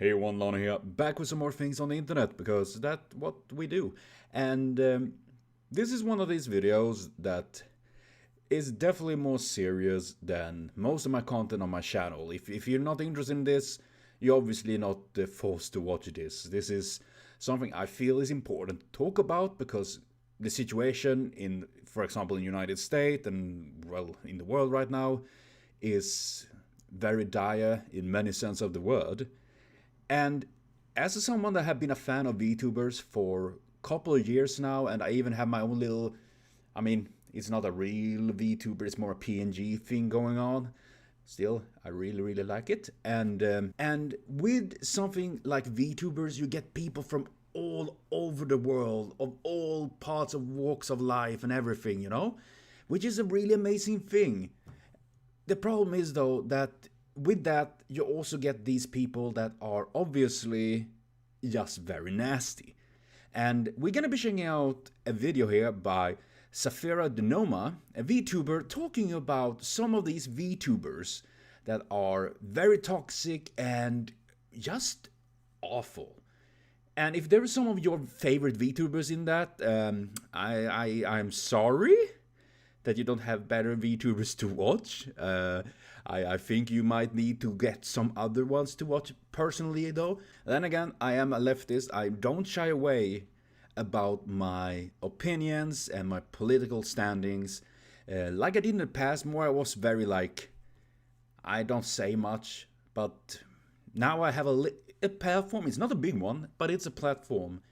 Hey everyone, Lana here, back with some more things on the internet, because that's what we do. And this is one of these videos that is definitely more serious than most of my content on my channel. If you're not interested in this, you're obviously not forced to watch this. This is something I feel is important to talk about, because the situation in, for example, in the United States and, well, in the world right now is very dire in many sense of the word. And as someone that have been a fan of VTubers for a couple of years now, and I even have my own little, it's not a real VTuber, it's more a PNG thing going on. Still, I really like it. And with something like VTubers, you get people from all over the world, of all parts of walks of life and everything, which is a really amazing thing. The problem is, though, that with that, you also get these people that are obviously just very nasty. And we're gonna be checking out a video here by shorturl.at, a VTuber, talking about some of these VTubers that are very toxic and just awful. And if there are some of your favorite VTubers in that, I'm sorry that you don't have better VTubers to watch. I think you might need to get some other ones to watch personally, though. Then again, I am a leftist. I don't shy away about my opinions and my political standings. Like I did in the past, more I was very I don't say much, but now I have a platform. It's not a big one, but it's a platform.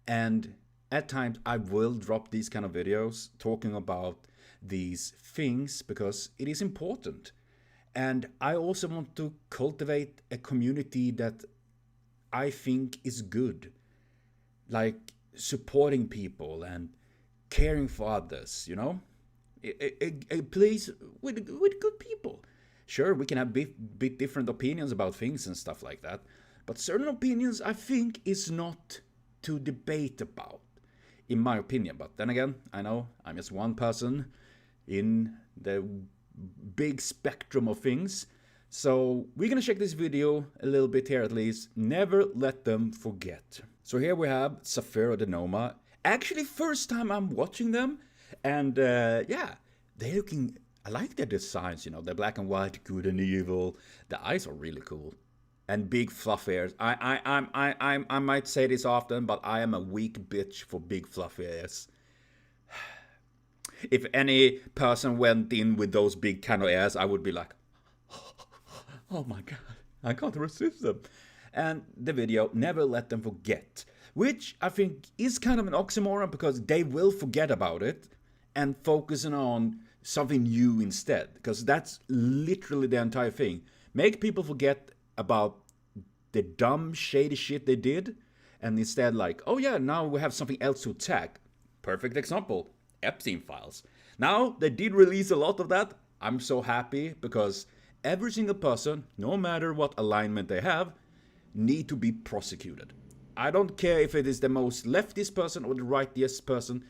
And at times I will drop these kind of videos talking about these things because it is important. And I also want to cultivate a community that I think is good, like supporting people and caring for others, a place with good people. Sure, we can have bit different opinions about things and stuff like that, but certain opinions I think is not to debate about, in my opinion. But then again, I know I'm just one person in the big spectrum of things. So we're gonna check this video a little bit here at least. Never let them forget. So here we have shorturl.at. Actually, first time I'm watching them, and yeah, they're looking. I like their designs. They're black and white, good and evil. The eyes are really cool, and big fluff ears. I might say this often, but I am a weak bitch for big fluffy ears. If any person went in with those big kind of ears, I would be like, oh my god, I can't resist them. And the video, never let them forget, which I think is kind of an oxymoron, because they will forget about it and focusing on something new instead, because that's literally the entire thing. Make people forget about the dumb, shady shit they did, and instead oh yeah, now we have something else to attack. Perfect example. Epstein files. Now they did release a lot of that. I'm so happy, because every single person, no matter what alignment they have, need to be prosecuted. I don't care if it is the most leftist person or the rightist person.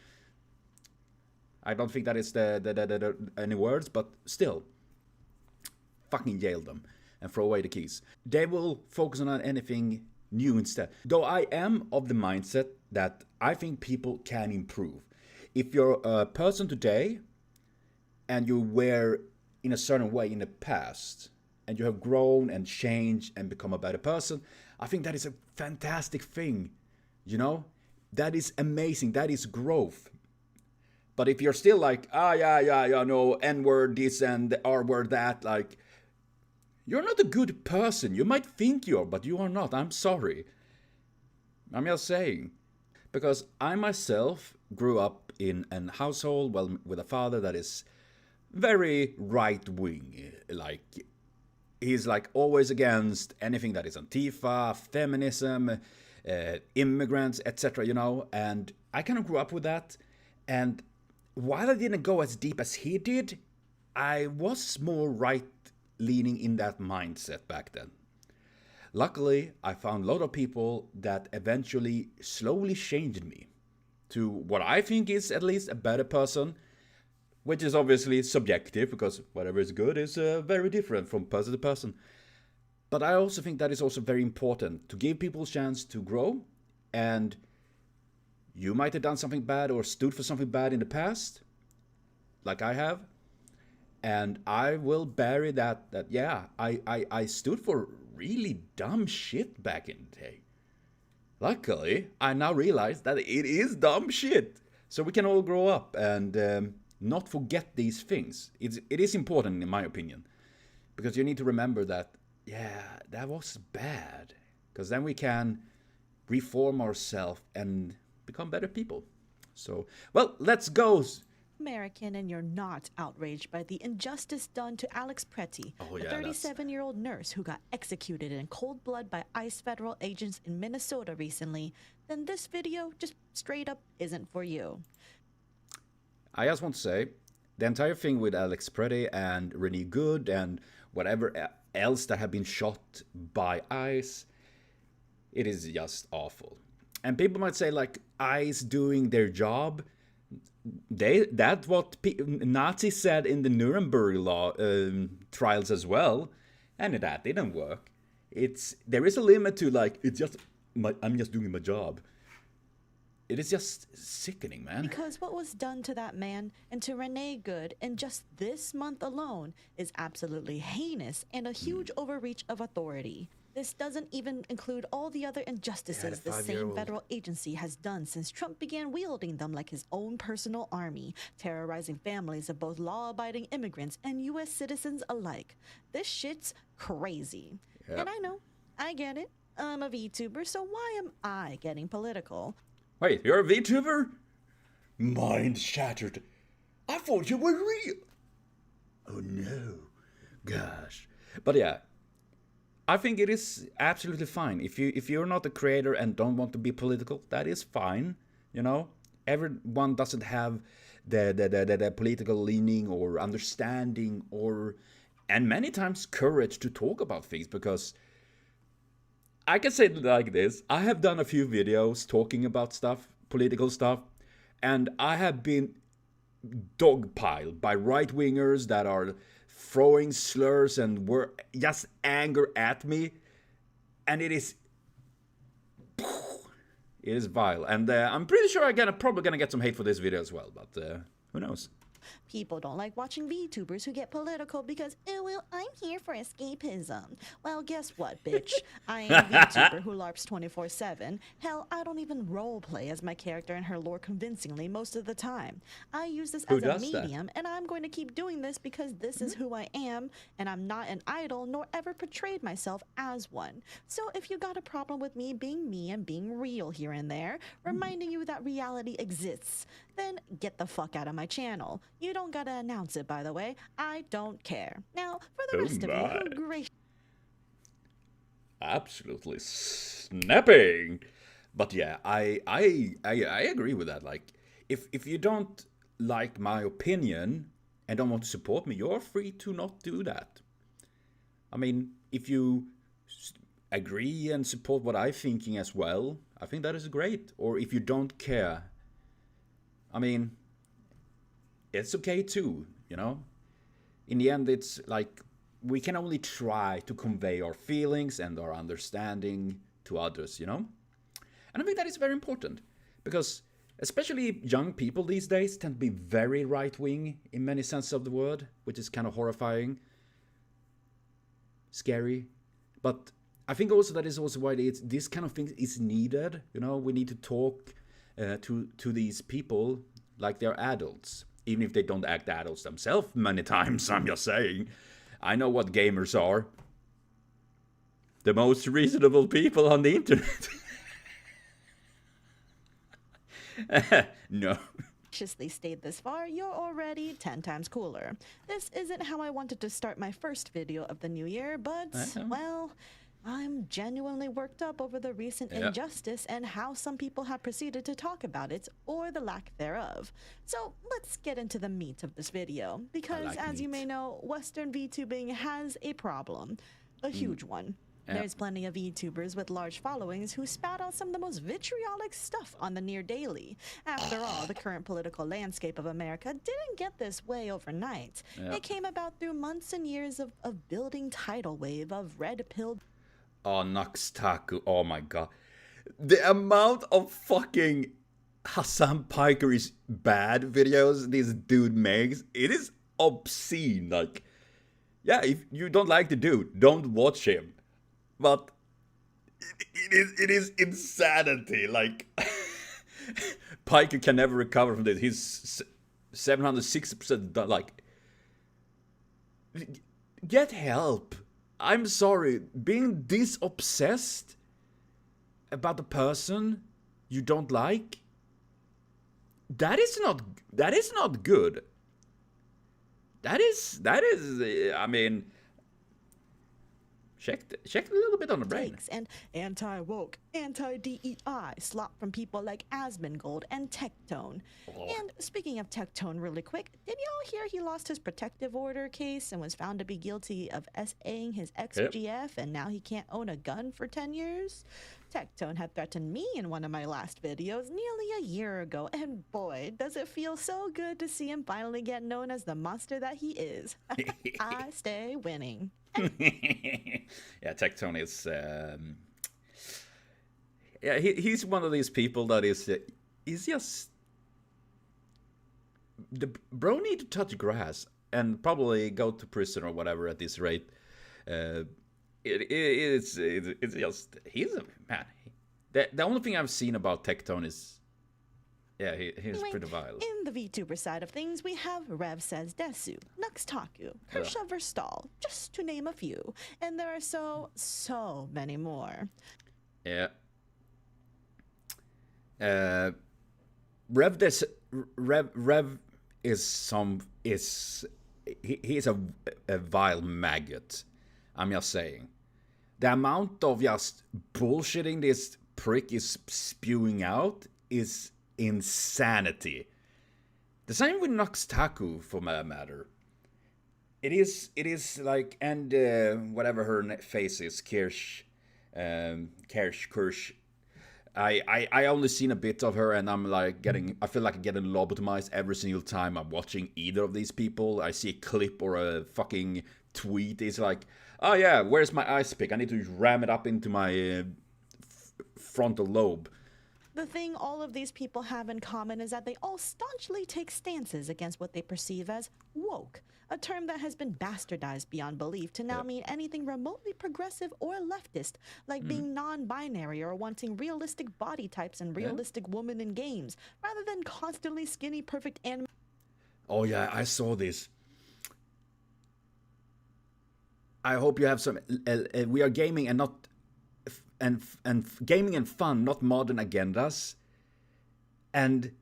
I don't think that is any words, but still, fucking jail them and throw away the keys. They will focus on anything new instead. Though I am of the mindset that I think people can improve. If you're a person today and you were in a certain way in the past, and you have grown and changed and become a better person, I think that is a fantastic thing. That is amazing. That is growth. But if you're still no, N-word this and the R-word that, you're not a good person. You might think you are, but you are not. I'm sorry. I'm just saying. Because I myself grew up in a household, with a father that is very right-wing. He's always against anything that is Antifa, feminism, immigrants, etc., and I kind of grew up with that. And while I didn't go as deep as he did, I was more right-leaning in that mindset back then. Luckily, I found a lot of people that eventually slowly changed me to what I think is at least a better person, which is obviously subjective, because whatever is good is very different from person to person. But I also think that is also very important to give people a chance to grow. And you might have done something bad or stood for something bad in the past, like I have. And I will bury that yeah, I stood for really dumb shit back in the day. Luckily, I now realize that it is dumb shit. So we can all grow up and not forget these things. It is important, in my opinion. Because you need to remember that, yeah, that was bad. Because then we can reform ourselves and become better people. So, well, let's go. American, and you're not outraged by the injustice done to Alex Pretty, Oh, a yeah, 37-year-old nurse who got executed in cold blood by ICE federal agents in Minnesota recently, then this video just straight up isn't for you. I just want to say, the entire thing with Alex Pretty and Renee Good and whatever else that have been shot by ICE, it is just awful. And people might say, like, ICE doing their job. That's what Nazis said in the Nuremberg law trials as well, and that didn't work. There is a limit to, like, I'm just doing my job. It is just sickening, man. Because what was done to that man and to Renee Good in just this month alone is absolutely heinous and a huge overreach of authority. This doesn't even include all the other injustices the same federal agency has done since Trump began wielding them like his own personal army, terrorizing families of both law-abiding immigrants and U.S. citizens alike. This shit's crazy. Yep. And I know, I get it. I'm a VTuber, so why am I getting political? Wait, you're a VTuber? Mind shattered. I thought you were real. Oh no. Gosh. But yeah, I think it is absolutely fine. If you're not a creator and don't want to be political, that is fine. You know, everyone doesn't have the political leaning or understanding and many times courage to talk about things, because I can say it like this. I have done a few videos talking about stuff, political stuff, and I have been dogpiled by right-wingers that are throwing slurs and just anger at me, and it is vile. And I'm pretty sure I'm probably gonna get some hate for this video as well, but who knows? People don't like watching VTubers who get political because, oh, well, I'm here for escapism. Well, guess what, bitch? I am a VTuber who LARPs 24/7. Hell, I don't even roleplay as my character and her lore convincingly most of the time. I use this as a medium, and I'm going to keep doing this because this is who I am, and I'm not an idol nor ever portrayed myself as one. So if you got a problem with me being me and being real here and there, reminding you that reality exists, then get the fuck out of my channel. You don't gotta announce it, by the way. I don't care. Now, for the rest of you who graciously... Absolutely snapping. But yeah, I agree with that. Like, if you don't like my opinion and don't want to support me, you're free to not do that. I mean, if you agree and support what I'm thinking as well, I think that is great. Or if you don't care, I mean, it's okay too, you know? In the end, it's like we can only try to convey our feelings and our understanding to others, you know? And I think that is very important, because especially young people these days tend to be very right-wing in many senses of the word, which is kind of horrifying, scary. But I think also that is also why this kind of thing is needed, you know? We need to talk to these people like they're adults. Even if they don't act adults themselves many times, I'm just saying. I know what gamers are. The most reasonable people on the internet. No. Graciously stayed this far, you're already 10 times cooler. This isn't how I wanted to start my first video of the new year, but, well, I'm genuinely worked up over the recent injustice and how some people have proceeded to talk about it, or the lack thereof. So let's get into the meat of this video, because as you may know, Western VTubing has a problem, a huge one. There's plenty of VTubers with large followings who spout out some of the most vitriolic stuff on the near daily. After all, the current political landscape of America didn't get this way overnight. It came about through months and years of building tidal wave of red-pilled Oh, Noxtaku. Oh my god. The amount of fucking Hassan Piker is bad videos this dude makes, it is obscene. Like, yeah, if you don't like the dude, don't watch him. But it is insanity. Like, Piker can never recover from this. He's 760% done. Like, get help. I'm sorry. Being this obsessed about the person you don't like, that is not good. That is I mean, check a little bit on the brain. And anti-woke, anti-DEI slop from people like Asmongold and Tectone. And speaking of Tectone really quick, did y'all hear he lost his protective order case and was found to be guilty of SAing his ex-GF, and now he can't own a gun for 10 years? Tectone had threatened me in one of my last videos nearly a year ago, and boy, does it feel so good to see him finally get known as the monster that he is. I stay winning. Yeah, Tectone is yeah, he's one of these people that is he's just the bro need to touch grass and probably go to prison or whatever at this rate. It's just, he's a man. The only thing I've seen about Tectone is, yeah, he's pretty vile. In the VTuber side of things, we have Rev Says Desu, Nuxtaku, Kershaw Verstal, just to name a few. And there are so many more. Yeah. Rev is he's a vile maggot. I'm just saying. The amount of just bullshitting this prick is spewing out is insanity. The same with Noxtaku, for that matter. It is like, and whatever her face is, Kirsch. I only seen a bit of her, and I'm like I feel like I'm getting lobotomized every single time I'm watching either of these people. I see a clip or a fucking tweet. It's like, oh yeah, where's my ice pick? I need to ram it up into my frontal lobe. The thing all of these people have in common is that they all staunchly take stances against what they perceive as woke, a term that has been bastardized beyond belief to now mean anything remotely progressive or leftist, like being non-binary or wanting realistic body types and realistic women in games, rather than constantly skinny, perfect anime. Oh yeah, I saw this. I hope you have some. We are gaming and not, and gaming and fun, not modern agendas. And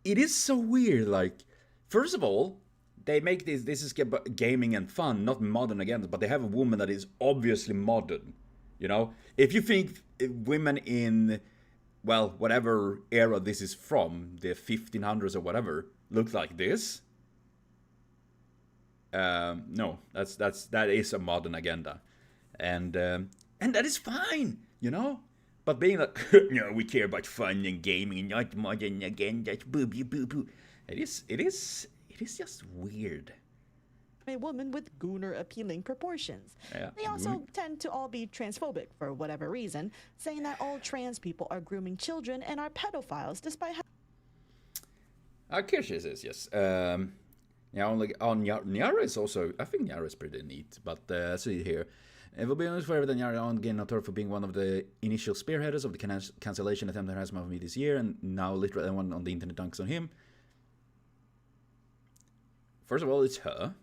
it is so weird. Like, first of all, they make this. This is gaming and fun, not modern agendas. But they have a woman that is obviously modern. You know, if you think women in, well, whatever era this is from, the 1500s or whatever, look like this. No, that is a modern agenda, and that is fine, you know. But being like, no, we care about fun and gaming, not modern agendas, boo boo boo boo. It is just weird. A woman with gooner appealing proportions. Yeah, they also tend to all be transphobic for whatever reason, saying that all trans people are grooming children and are pedophiles, despite how. Kirsch is yes. Yeah, only on Nyara is also. I think Nyara is pretty neat, but see here. It will be honest forever that Nyara on gained notoriety for being one of the initial spearheaders of the cancellation attempt that has of me this year, and now literally everyone on the internet dunks on him. First of all, it's her.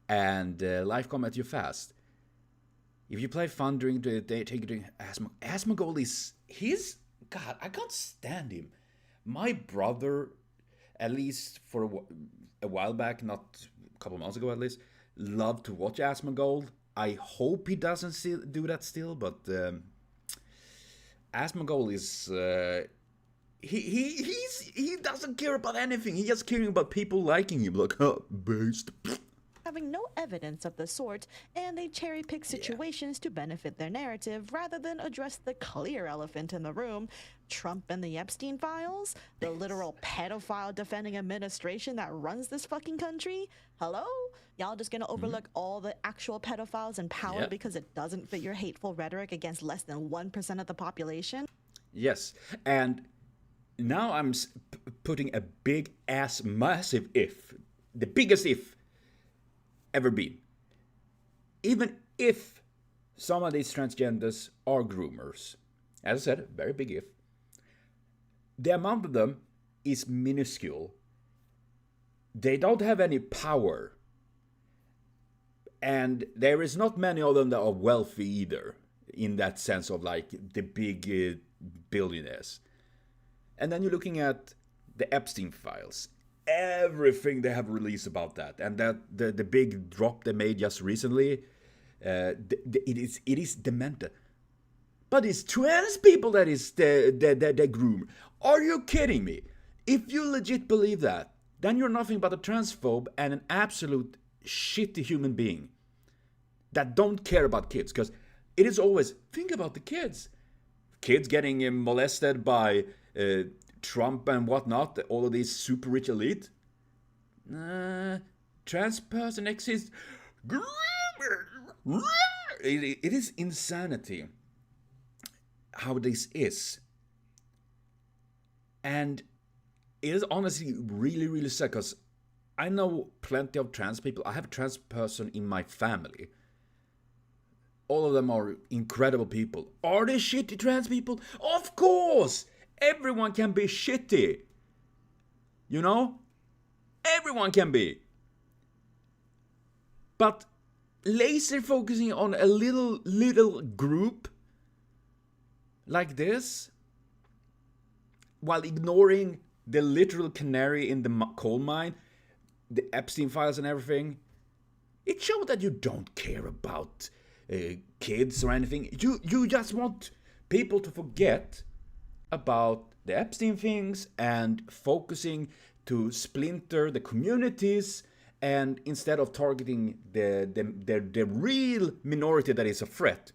And life come at you fast. If you play fun during the day, take it during Asmongold is God, I can't stand him. My brother, at least for a while back, not a couple months ago at least, loved to watch Asmongold. I hope he doesn't do that still, but Asmongold is he doesn't care about anything. He just caring about people liking him, like, oh, based. having no evidence of the sort, and they cherry pick situations to benefit their narrative rather than address the clear elephant in the room: Trump and the Epstein files, the literal pedophile defending administration that runs this fucking country. Hello? Y'all just gonna overlook all the actual pedophiles in power because it doesn't fit your hateful rhetoric against less than 1% of the population? Yes, and now I'm putting a big ass massive if, the biggest if ever been. Even if some of these transgenders are groomers, as I said, very big if, the amount of them is minuscule. They don't have any power. And there is not many of them that are wealthy either, in that sense of like the big billionaires. And then you're looking at the Epstein files, everything they have released about that, and that the big drop they made just recently, it is demented. But it's trans people that is the groomer. Are you kidding me? If you legit believe that, then you're nothing but a transphobe and an absolute shitty human being that don't care about kids. Because it is always, think about the kids. Kids getting molested by Trump and whatnot, all of these super rich elite. Trans person exists. It is insanity how this is. And it is honestly really, really sad, because I know plenty of trans people. I have a trans person in my family. All of them are incredible people. Are they shitty trans people? Of course! Everyone can be shitty. You know? Everyone can be. But laser focusing on a little group like this, while ignoring the literal canary in the coal mine, the Epstein files and everything, it shows that you don't care about kids or anything. You just want people to forget about the Epstein things and focusing to splinter the communities, and instead of targeting the real minority that is a threat,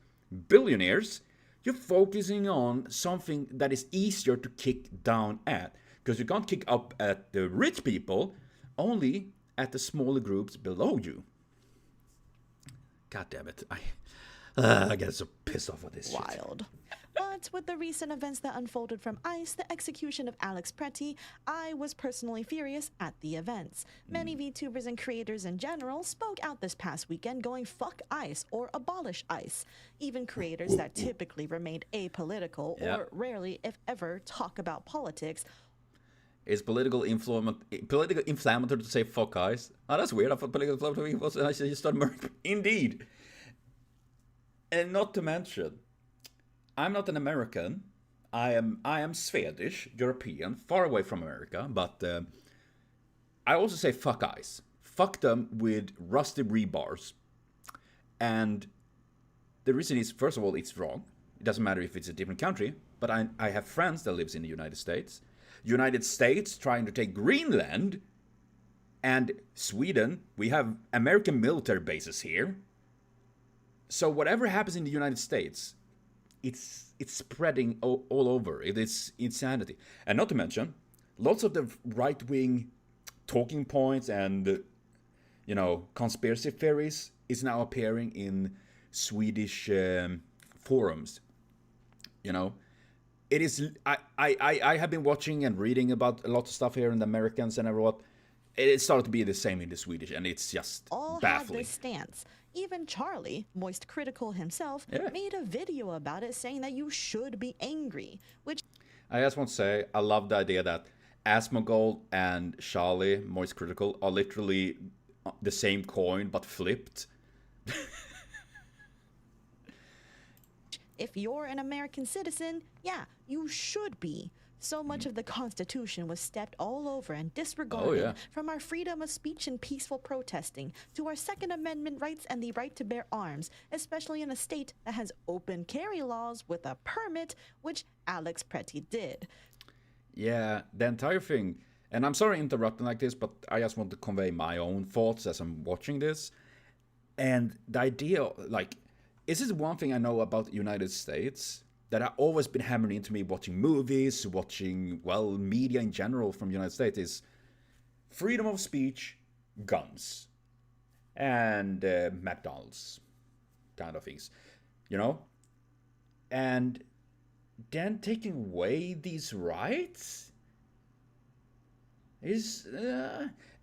billionaires, you're focusing on something that is easier to kick down at. Because you can't kick up at the rich people, only at the smaller groups below you. God damn it. I get so pissed off with this shit. Wild. But with the recent events that unfolded from ICE, the execution of Alex Pretty, I was personally furious at the events. Many VTubers and creators in general spoke out this past weekend going fuck ICE or abolish ICE. Even creators that typically remained apolitical or rarely, if ever, talk about politics. Is political inflammatory to say fuck ICE? Oh, that's weird. I thought political inflammatory was I just started murdering. Indeed. And not to mention, I'm not an American. I am Swedish, European, far away from America. But I also say fuck ICE. Fuck them with rusty rebars. And the reason is, first of all, it's wrong. It doesn't matter if it's a different country. But I have friends that lives in the United States. United States trying to take Greenland. And Sweden, we have American military bases here. So whatever happens in the United States, it's spreading all over. It is insanity. And not to mention, lots of the right-wing talking points and, conspiracy theories is now appearing in Swedish forums. It is. I have been watching and reading about a lot of stuff here in the Americans and everyone. It started to be the same in the Swedish, and it's just all baffling. Had this stance. Even Charlie, moist critical himself, made a video about it saying that you should be angry, which I just want to say, I love the idea that Asmongold and Charlie, moist critical, are literally the same coin but flipped. if you're an American citizen, yeah, you should be. So much of the Constitution was stepped all over and disregarded, from our freedom of speech and peaceful protesting to our Second Amendment rights and the right to bear arms, especially in a state that has open carry laws with a permit, which Alex Pretty did. Yeah, the entire thing, And I'm sorry interrupting like this, but I just want to convey my own thoughts as I'm watching this. And the idea, like, this is one thing I know about the United States that I've always been hammering into me watching movies, watching, well, media in general from the United States is freedom of speech, guns, and McDonald's kind of things, you know? And then taking away these rights is...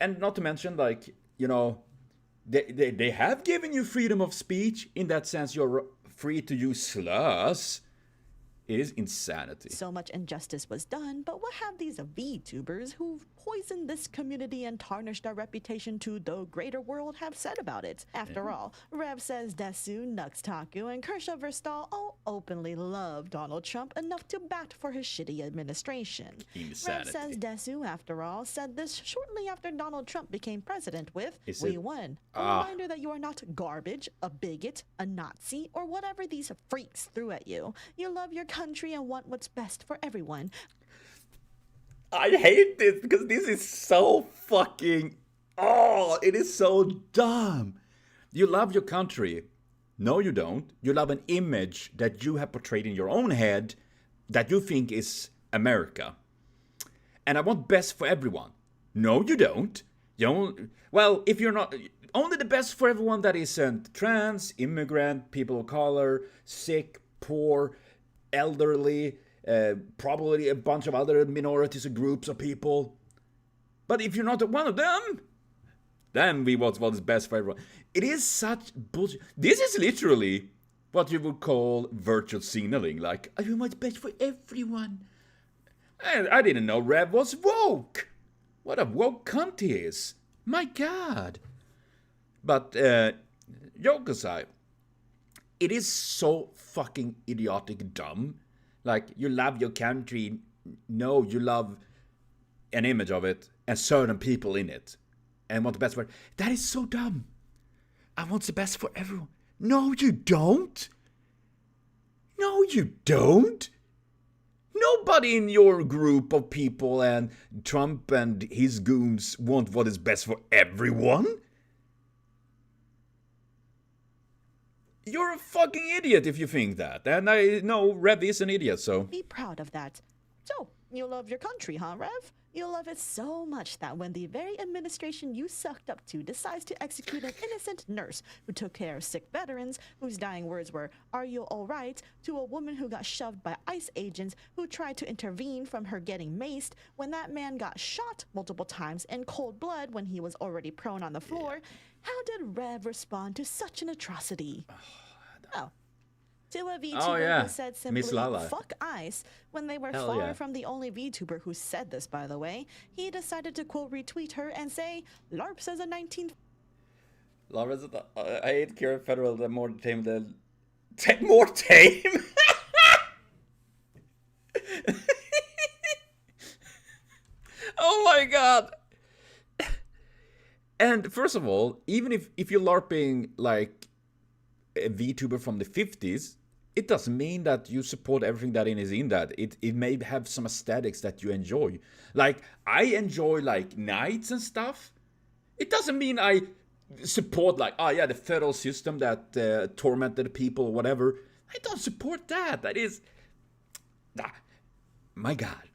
and not to mention, like, you know, they have given you freedom of speech. In that sense, you're free to use slurs. It is insanity. So much injustice was done, but what have these VTubers who've poisoned this community and tarnished our reputation to the greater world have said about it? After all, Rev says Desu, Nuxtaku, and Kershaw Verstal all openly love Donald Trump enough to bat for his shitty administration. Insanity. Rev says Desu, after all, said this shortly after Donald Trump became president with, "We won." A reminder that you are not garbage, a bigot, a Nazi, or whatever these freaks threw at you. You love your country and want what's best for everyone. I hate this because this is so fucking... Oh, it is so dumb. You love your country. No, you don't. You love an image that you have portrayed in your own head that you think is America. And I want best for everyone. No, you don't. You don't. Well, if you're not... Only the best for everyone that isn't trans, immigrant, people of color, sick, poor, elderly, probably a bunch of other minorities or groups of people. But if you're not one of them, then we want what is best for everyone. It is such bullshit. This is literally what you would call virtual signaling. Like, I do what's best for everyone. And I didn't know Rev was woke. What a woke cunt he is. My God. But, joke aside, it is so fucking idiotic dumb. Like, you love your country. No, you love an image of it and certain people in it. And want the best for it. That is so dumb. I want the best for everyone. No, you don't. No, you don't. Nobody in your group of people and Trump and his goons want what is best for everyone. You're a fucking idiot if you think that. And I know Rev is an idiot, so... Be proud of that. So, you love your country, huh, Rev? You love it so much that when the very administration you sucked up to decides to execute an innocent nurse who took care of sick veterans, whose dying words were, "Are you alright?" to a woman who got shoved by ICE agents who tried to intervene from her getting maced, when that man got shot multiple times in cold blood when he was already prone on the floor, how did Rev respond to such an atrocity? Oh. To a VTuber who said simply, "Fuck ICE," when they were far from the only VTuber who said this, by the way, he decided to quote retweet her and say, "LARP says a 19... I hate Kira Federal, the more tame than... More tame? Oh my God. And first of all, even if you're LARPing like a VTuber from the 50s, it doesn't mean that you support everything that is in that. It may have some aesthetics that you enjoy. Like, I enjoy like knights and stuff. It doesn't mean I support like, oh yeah, the federal system that tormented people or whatever. I don't support that. That is... my God.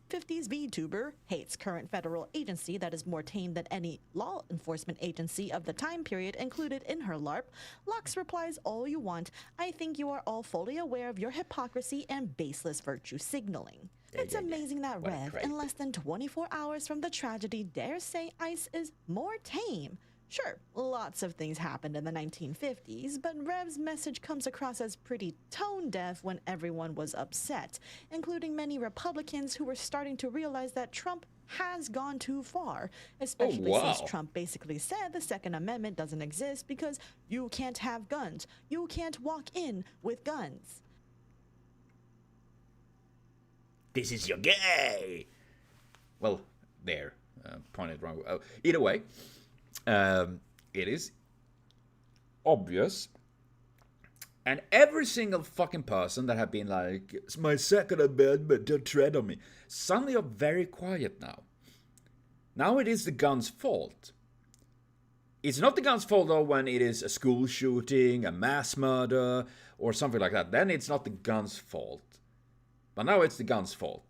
50s VTuber hates current federal agency that is more tame than any law enforcement agency of the time period included in her LARP. Lux replies, "All you want. I think you are all fully aware of your hypocrisy and baseless virtue signaling." It's amazing that Rev, in less than 24 hours from the tragedy, dares say ICE is more tame. Sure, lots of things happened in the 1950s, but Rev's message comes across as pretty tone-deaf when everyone was upset, including many Republicans who were starting to realize that Trump has gone too far, especially since Trump basically said the Second Amendment doesn't exist because you can't have guns. You can't walk in with guns. This is your gay. Well, there. Pointed wrong. Either way. It is obvious, and every single fucking person that have been like, "It's my Second Amendment, don't tread on me," suddenly are very quiet now. Now it is the gun's fault. It's not the gun's fault though when it is a school shooting, a mass murder, or something like that. Then it's not the gun's fault. But now it's the gun's fault.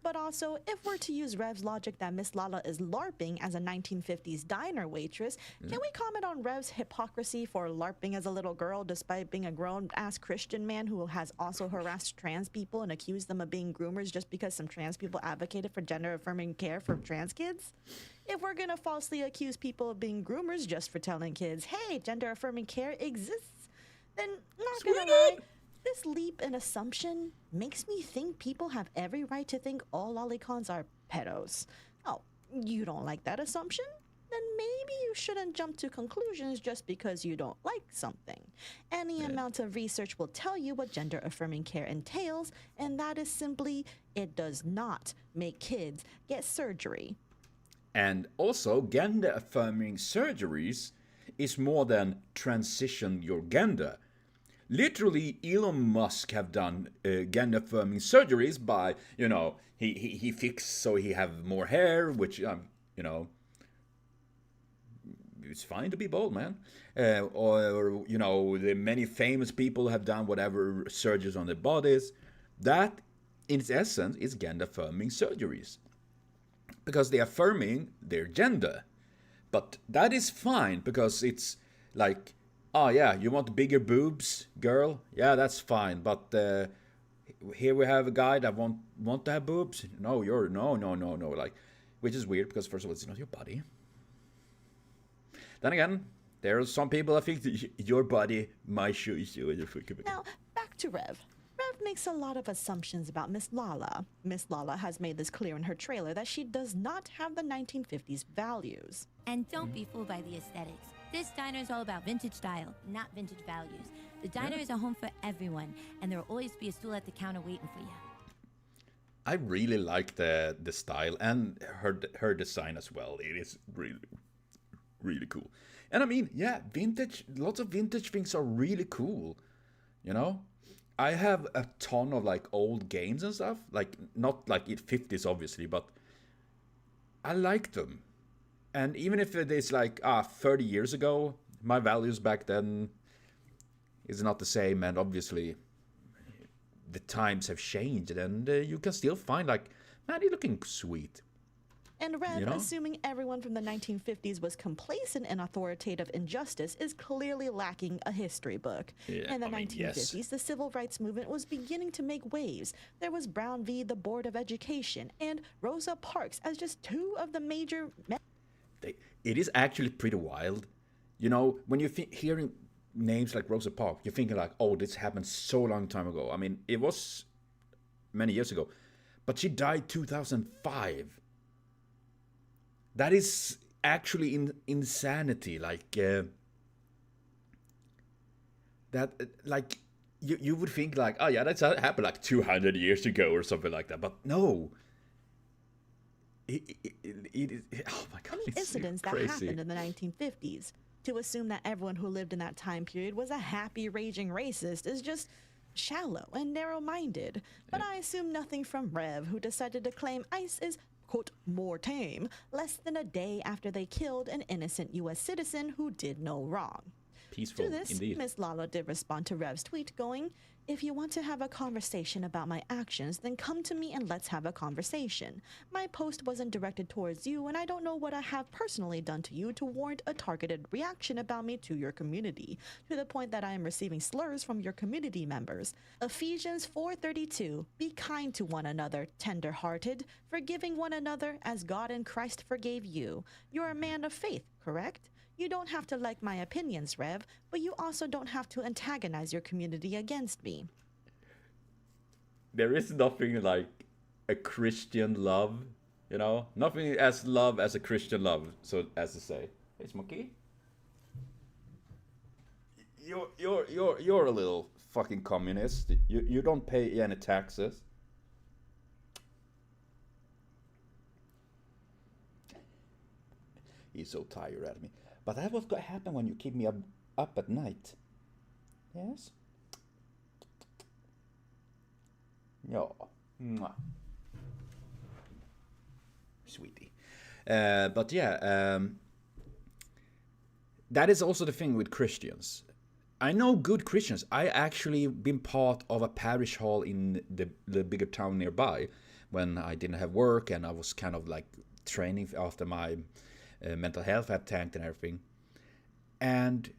But also, if we're to use Rev's logic that Miss Lala is LARPing as a 1950s diner waitress, can we comment on Rev's hypocrisy for LARPing as a little girl despite being a grown-ass Christian man who has also harassed trans people and accused them of being groomers just because some trans people advocated for gender-affirming care for trans kids? If we're gonna falsely accuse people of being groomers just for telling kids, hey, gender-affirming care exists, then not gonna lie, this leap in assumption makes me think people have every right to think all lolicons are pedos. Oh, you don't like that assumption? Then maybe you shouldn't jump to conclusions just because you don't like something. Any amount of research will tell you what gender-affirming care entails, and that is simply, it does not make kids get surgery. And also, gender-affirming surgeries is more than transition your gender. Literally, Elon Musk have done gender-affirming surgeries by, he fixed so he have more hair, which, it's fine to be bald, man. Or, the many famous people have done whatever surgeries on their bodies. That, in its essence, is gender-affirming surgeries. Because they are affirming their gender. But that is fine, because it's like, oh yeah, you want bigger boobs, girl? Yeah, that's fine. But here we have a guy that want to have boobs. No, no. Like, which is weird because first of all, it's not your body. Then again, there are some people that think your body, my shoes. Now, back to Rev. Rev makes a lot of assumptions about Miss Lala. Miss Lala has made this clear in her trailer that she does not have the 1950s values. And don't be fooled by the aesthetics. This diner is all about vintage style, not vintage values. The diner is a home for everyone, and there will always be a stool at the counter waiting for you. I really like the style and her design as well. It is really, really cool. And I mean, yeah, vintage, lots of vintage things are really cool, I have a ton of like old games and stuff, like not like 50s obviously, but I like them. And even if it is like 30 years ago, my values back then is not the same, and obviously the times have changed, and you can still find like, man, you're looking sweet. And Rev, assuming everyone from the 1950s was complacent in authoritative injustice, is clearly lacking a history book. Yeah, in the 1950s, the civil rights movement was beginning to make waves. There was Brown v. the Board of Education and Rosa Parks as just two of the major... It is actually pretty wild. When you're hearing names like Rosa Parks, you're thinking like, oh, this happened so long time ago. I mean, it was many years ago. But she died 2005. That is actually insanity. Like, that, like, you would think like, oh yeah, that happened like 200 years ago or something like that. But no. It is, oh my god, it's incidents crazy. That happened in the 1950s. To assume that everyone who lived in that time period was a happy, raging racist is just shallow and narrow-minded. But I assume nothing from Rev, who decided to claim ICE is, quote, more tame, less than a day after they killed an innocent U.S. citizen who did no wrong. Peaceful, to this, indeed. Miss Lala did respond to Rev's tweet going, if you want to have a conversation about my actions, then come to me and let's have a conversation. My post wasn't directed towards you, and I don't know what I have personally done to you to warrant a targeted reaction about me to your community, to the point that I am receiving slurs from your community members. Ephesians 4:32, be kind to one another, tender-hearted, forgiving one another as God in Christ forgave you. You're a man of faith, correct? You don't have to like my opinions, Rev, but you also don't have to antagonize your community against me. There is nothing like a Christian love, Nothing as love as a Christian love, so as to say. Hey, Smokey. You're a little fucking communist. You don't pay any taxes. He's so tired at me. But that's what's going to happen when you keep me up at night. Yes? Ja. Mwah. Sweetie. But yeah, that is also the thing with Christians. I know good Christians. I actually been part of a parish hall in the bigger town nearby when I didn't have work and I was kind of like training after my mental health had tanked and everything. And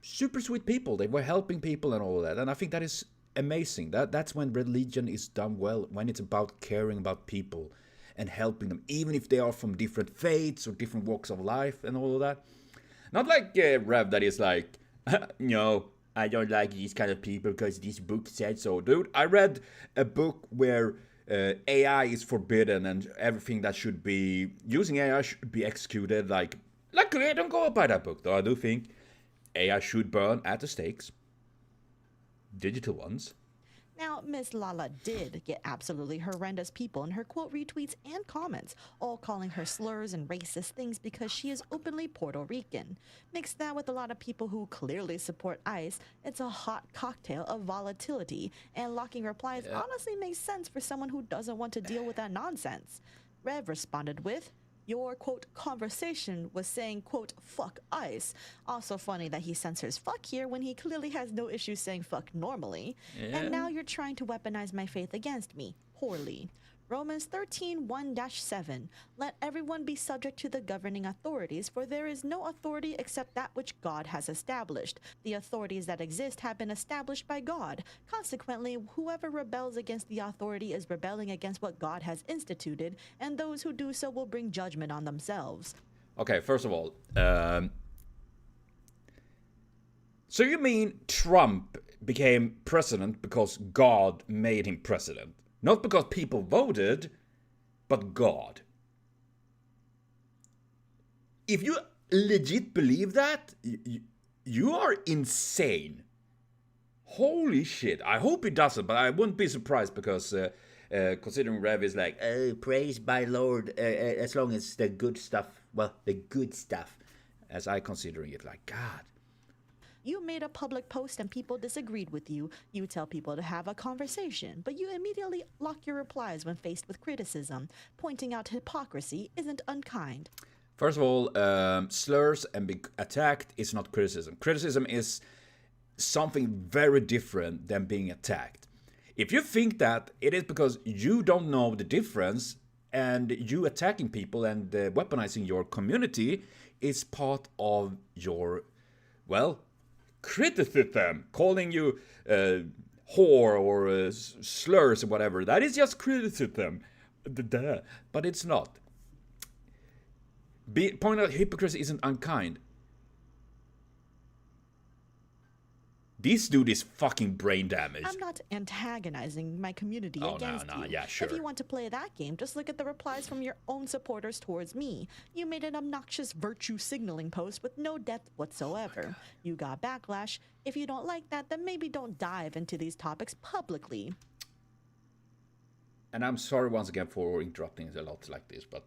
super sweet people. They were helping people and all that. And I think that is amazing. That's when religion is done well, when it's about caring about people and helping them, even if they are from different faiths or different walks of life and all of that. Not like Rev that is like, no, I don't like these kind of people because this book said so. Dude, I read a book where AI is forbidden and everything that should be using AI should be executed. Like, luckily I don't go by that book, though I do think AI should burn at the stakes. Digital ones. Now, Miss Lala did get absolutely horrendous people in her quote retweets and comments, all calling her slurs and racist things because she is openly Puerto Rican. Mix that with a lot of people who clearly support ICE, it's a hot cocktail of volatility, and locking replies honestly makes sense for someone who doesn't want to deal with that nonsense. Rev responded with, your, quote, conversation was saying, quote, fuck ICE. Also funny that he censors fuck here when he clearly has no issue saying fuck normally. Yeah. And now you're trying to weaponize my faith against me. Poorly. Romans 13:1-7. Let everyone be subject to the governing authorities, for there is no authority except that which God has established. The authorities that exist have been established by God. Consequently, whoever rebels against the authority is rebelling against what God has instituted, and those who do so will bring judgment on themselves. Okay, first of all, so you mean Trump became president because God made him president? Not because people voted, but God. If you legit believe that, you are insane. Holy shit. I hope he doesn't, but I wouldn't be surprised because considering Rev is like, oh, praise my Lord, as long as the good stuff, well, the good stuff, as I considering it, like, God. You made a public post and people disagreed with you. You tell people to have a conversation, but you immediately lock your replies when faced with criticism. Pointing out hypocrisy isn't unkind. First of all, slurs and being attacked is not criticism. Criticism is something very different than being attacked. If you think that, it is because you don't know the difference, and you attacking people and weaponizing your community is part of your, well, criticism, calling you whore or slurs or whatever. That is just criticism. But it's not. Point out hypocrisy isn't unkind. This dude is fucking brain damaged. I'm not antagonizing my community against you. Yeah, sure. If you want to play that game, just look at the replies from your own supporters towards me. You made an obnoxious virtue signaling post with no depth whatsoever. You got backlash. If you don't like that, then maybe don't dive into these topics publicly. And I'm sorry once again for interrupting a lot like this, but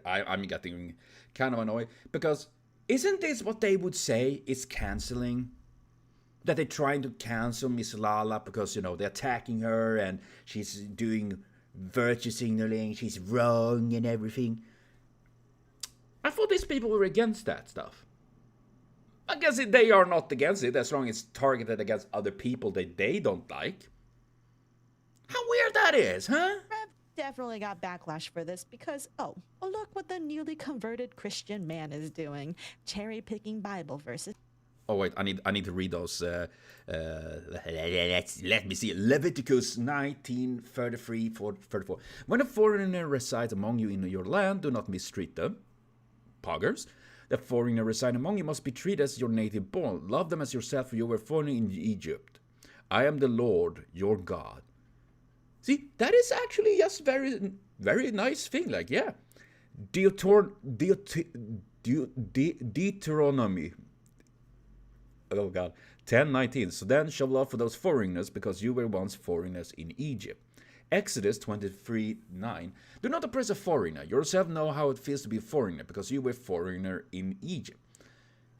I'm getting kind of annoyed. Because isn't this what they would say is canceling? That they're trying to cancel Miss Lala because, you know, they're attacking her and she's doing virtue signaling, she's wrong and everything. I thought these people were against that stuff. I guess they are not against it as long as it's targeted against other people that they don't like. How weird that is, huh? Rev definitely got backlash for this because, oh, well, look what the newly converted Christian man is doing. Cherry-picking Bible verses. Oh wait, I need to read those. Let me see. Leviticus 19:33-34. When a foreigner resides among you in your land, do not mistreat them. Poggers. The foreigner residing among you must be treated as your native born. Love them as yourself, for you were foreigner in Egypt. I am the Lord, your God. See, that is actually just very, very nice thing. Like, yeah. Deuteronomy. Oh God, 10:19. So then shall love for those foreigners, because you were once foreigners in Egypt. Exodus 23:9. Do not oppress a foreigner. Yourself know how it feels to be a foreigner, because you were foreigner in Egypt.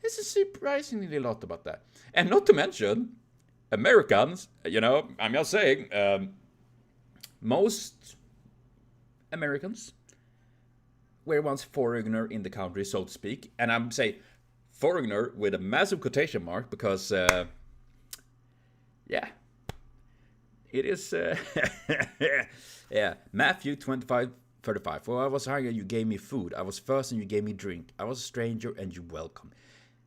This is surprisingly a lot about that. And not to mention, Americans, you know, I'm just saying, most Americans were once foreigner in the country, so to speak. And I'm saying foreigner with a massive quotation mark because, yeah, it is, yeah, Matthew 25:35. For I was hungry, you gave me food. I was thirsty, and you gave me drink. I was a stranger, and you welcomed.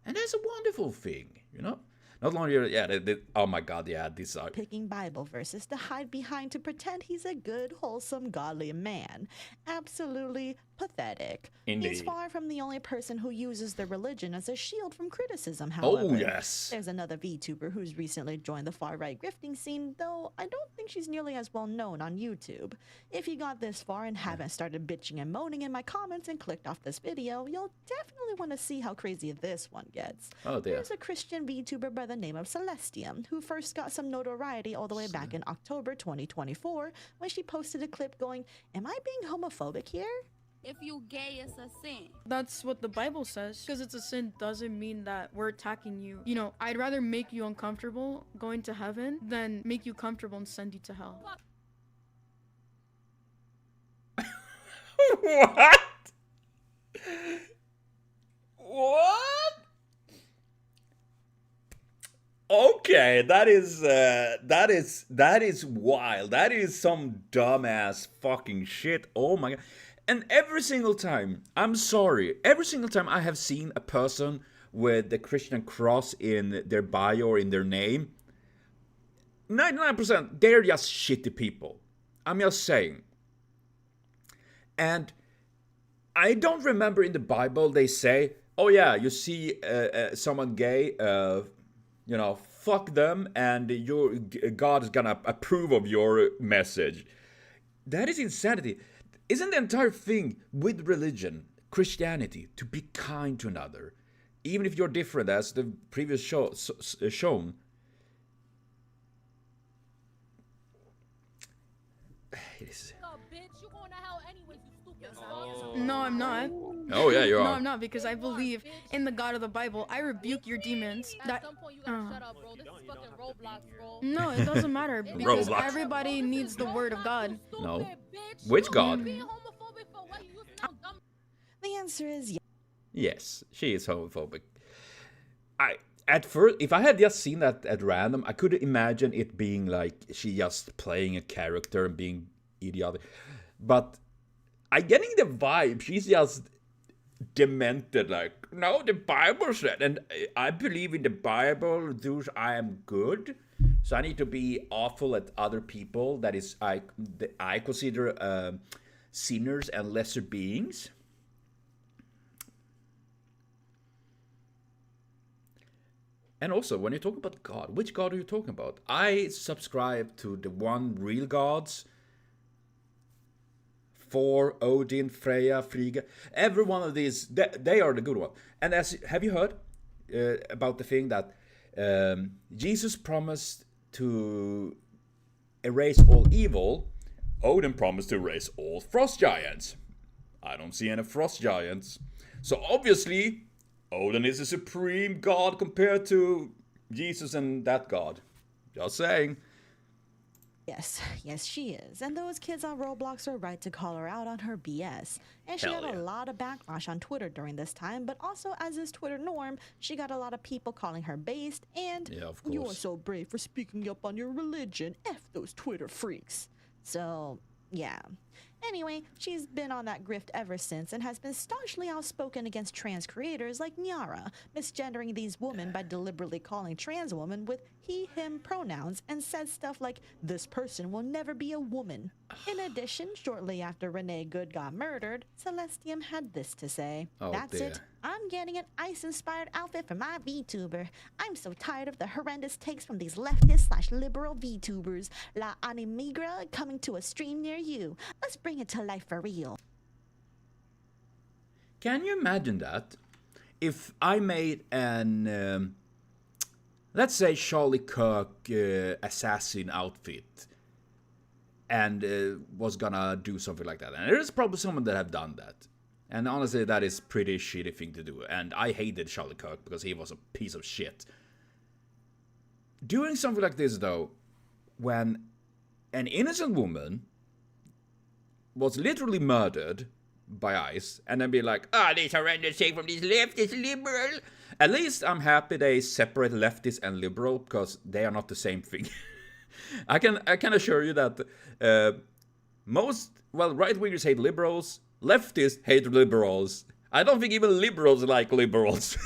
And that's a wonderful thing, you know? Not only, yeah, oh my God, yeah, these are... Picking Bible verses to hide behind to pretend he's a good, wholesome, godly man. Absolutely pathetic. Indeed. He's far from the only person who uses their religion as a shield from criticism, however. Oh, yes. There's another VTuber who's recently joined the far-right grifting scene, though I don't think she's nearly as well known on YouTube. If you got this far and haven't started bitching and moaning in my comments and clicked off this video, you'll definitely want to see how crazy this one gets. Oh, dear. There's a Christian VTuber by the name of Celestium, who first got some notoriety all the way back in October 2024 when she posted a clip going, "Am I being homophobic here?" If you gay, it's a sin. That's what the Bible says. Because it's a sin doesn't mean that we're attacking you. You know, I'd rather make you uncomfortable going to heaven than make you comfortable and send you to hell. What? What? Okay, that is wild. That is some dumbass fucking shit. Oh my God. And every single time, I'm sorry, every single time I have seen a person with the Christian cross in their bio or in their name, 99%, they're just shitty people. I'm just saying. And I don't remember in the Bible they say, oh yeah, you see someone gay, you know, fuck them and God is gonna approve of your message. That is insanity. Isn't the entire thing with religion, Christianity, to be kind to another? Even if you're different, as the previous show shown. No, I'm not. Oh yeah, you are. No, I'm not, because I believe in the God of the Bible. I rebuke your demons. At some point, you gotta shut up, bro. This is fucking Roblox, bro. No, it doesn't matter, because Roblox. everybody needs the word of God. No. Which God? The answer is yes. Yes, she is homophobic. At first, if I had just seen that at random, I could imagine it being like she just playing a character and being idiotic. But I'm getting the vibe she's just demented, like, no, the Bible said, and I believe in the Bible, thus I am good, so I need to be awful at other people that is I consider sinners and lesser beings. And also, when you talk about God, which God are you talking about? I subscribe to the one real gods. Thor, Odin, Freya, Frigga. Every one of these, they are the good one. And have you heard about the thing that Jesus promised to erase all evil? Odin promised to erase all frost giants. I don't see any frost giants. So obviously, Odin is a supreme god compared to Jesus and that god. Just saying. Yes, she is. And those kids on Roblox are right to call her out on her BS. And she Hell got yeah. a lot of backlash on Twitter during this time, but also, as is Twitter norm, she got a lot of people calling her based and, Yeah, of "You're course. so brave for speaking up on your religion. F those Twitter freaks." So, yeah. Anyway, she's been on that grift ever since and has been staunchly outspoken against trans creators like Nyara, misgendering these women by deliberately calling trans women with he, him pronouns, and says stuff like, "This person will never be a woman." In addition, shortly after Renee Good got murdered, Celestium had this to say. Oh, "That's dear. it. I'm getting an ice-inspired outfit for my VTuber. I'm so tired of the horrendous takes from these leftist/liberal VTubers. La Animigra coming to a stream near you. Let's bring it to life for real." Can you imagine that? If I made an, let's say Charlie Kirk assassin outfit and was gonna do something like that. And there is probably someone that have done that. And honestly, that is pretty shitty thing to do. And I hated Charlie Kirk because he was a piece of shit. Doing something like this, though, when an innocent woman was literally murdered by ICE and then be like, ah, this horrendous thing from these leftist liberal. At least I'm happy they separate leftist and liberal because they are not the same thing. I can assure you that right-wingers hate liberals, leftists hate liberals. I don't think even liberals like liberals.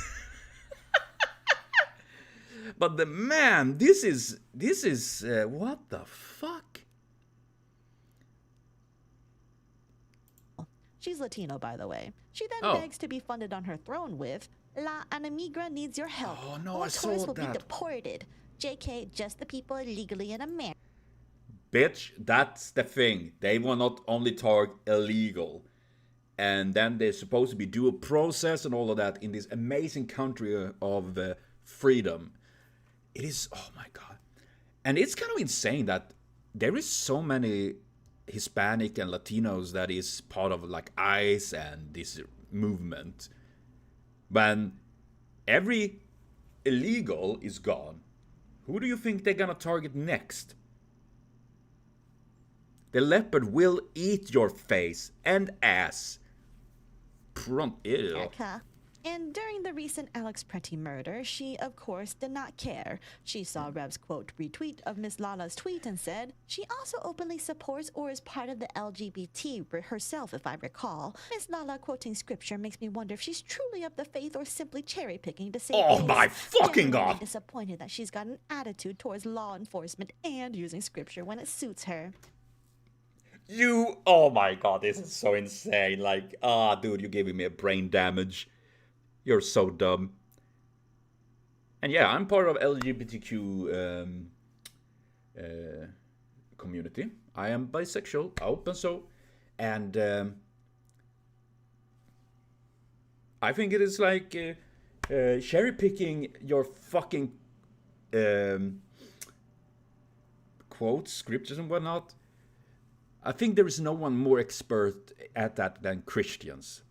But the man, this is what the fuck? She's Latino, by the way. She then begs to be funded on her throne with, La Anamigra needs your help. Oh, no, or I saw tourists will that. be deported. JK, just the people illegally in America. Bitch, that's the thing. They will not only target illegal. And then they're supposed to be due process and all of that in this amazing country of freedom. It is, oh my god. And it's kind of insane that there is so many Hispanic and Latinos that is part of like ICE and this movement. When every illegal is gone, who do you think they're gonna target next? The leopard will eat your face and ass. Ew. America. And during the recent Alex Pretty murder, she, of course, did not care. She saw Rev's quote retweet of Miss Lala's tweet and said, she also openly supports or is part of the LGBT herself, if I recall. Miss Lala quoting scripture makes me wonder if she's truly of the faith or simply cherry-picking to save Oh face. my fucking Genuinely god! disappointed that she's got an attitude towards law enforcement and using scripture when it suits her. Oh my god, this is so insane. Like, dude, you're giving me a brain damage. You're so dumb. And yeah, I'm part of LGBTQ community. I am bisexual, open so. And I think it is like cherry picking your fucking quotes, scriptures and whatnot. I think there is no one more expert at that than Christians.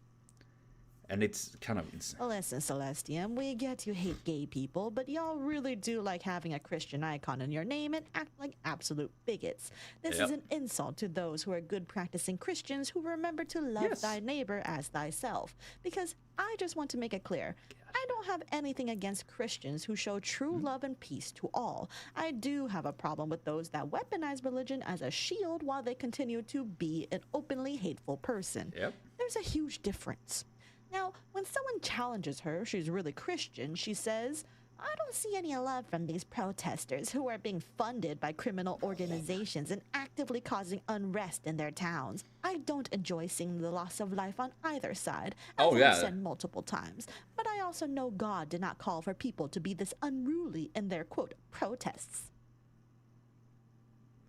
And it's kind of insane. Listen, Celestium, we get you hate gay people, but y'all really do like having a Christian icon in your name and act like absolute bigots. This is an insult to those who are good practicing Christians who remember to love thy neighbor as thyself. Because I just want to make it clear, I don't have anything against Christians who show true love and peace to all. I do have a problem with those that weaponize religion as a shield while they continue to be an openly hateful person. There's a huge difference. Now, when someone challenges her, she's really Christian, she says, I don't see any love from these protesters who are being funded by criminal organizations and actively causing unrest in their towns. I don't enjoy seeing the loss of life on either side, as I've said multiple times. But I also know God did not call for people to be this unruly in their, quote, protests.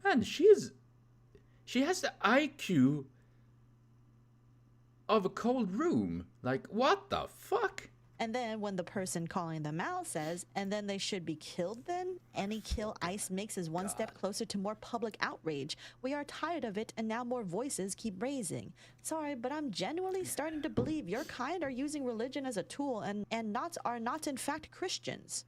Man, she has the IQ of a cold room. Like, what the fuck? And then when the person calling them out says, and then they should be killed then? Any kill ICE makes is one step closer to more public outrage. We are tired of it, and now more voices keep raising. Sorry, but I'm genuinely starting to believe your kind are using religion as a tool and are not in fact Christians.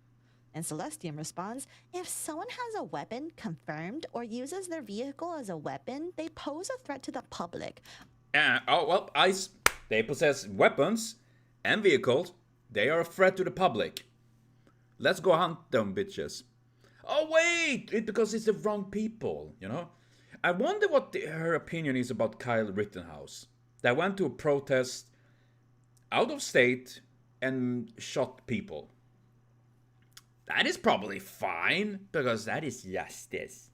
And Celestium responds, if someone has a weapon confirmed or uses their vehicle as a weapon, they pose a threat to the public. ICE, they possess weapons and vehicles. They are a threat to the public. Let's go hunt them, bitches. Oh, wait! Because it's the wrong people, you know? I wonder what her opinion is about Kyle Rittenhouse. That went to a protest out of state and shot people. That is probably fine, because that is justice.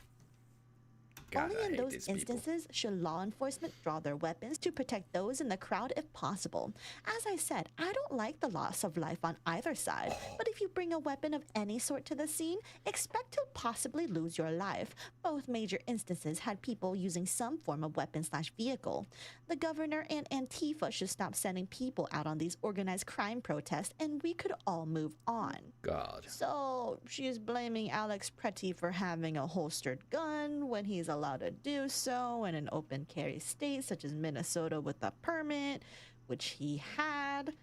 God, Only in those instances should law enforcement draw their weapons to protect those in the crowd if possible. As I said, I don't like the loss of life on either side, but if you bring a weapon of any sort to the scene, expect to possibly lose your life. Both major instances had people using some form of weapon/vehicle. The governor and Antifa should stop sending people out on these organized crime protests, and we could all move on. God. So she's blaming Alex Pretty for having a holstered gun when he's allowed to do so in an open carry state such as Minnesota with a permit, which he had.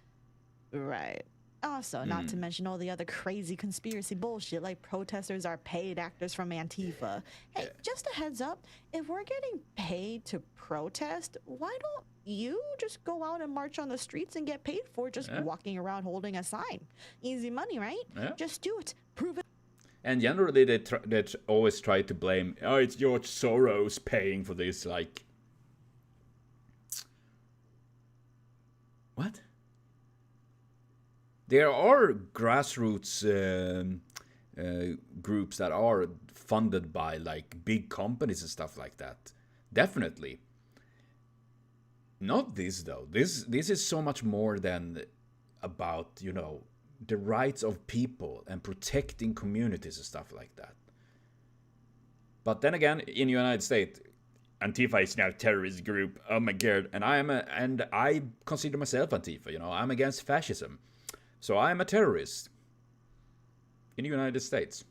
Right. Also, not to mention all the other crazy conspiracy bullshit like protesters are paid actors from Antifa. Hey, just a heads up, if we're getting paid to protest, why don't you just go out and march on the streets and get paid for just walking around holding a sign? Easy money, right? Yeah. Just do it. Prove it. And generally they always try to blame, oh, it's George Soros paying for this, like... What? There are grassroots groups that are funded by like big companies and stuff like that. Definitely. Not this though. This is so much more than about, you know, the rights of people and protecting communities and stuff like that. But then again, in the United States, Antifa is now a terrorist group. Oh my god! And I consider myself Antifa. You know, I'm against fascism, so I'm a terrorist in the United States.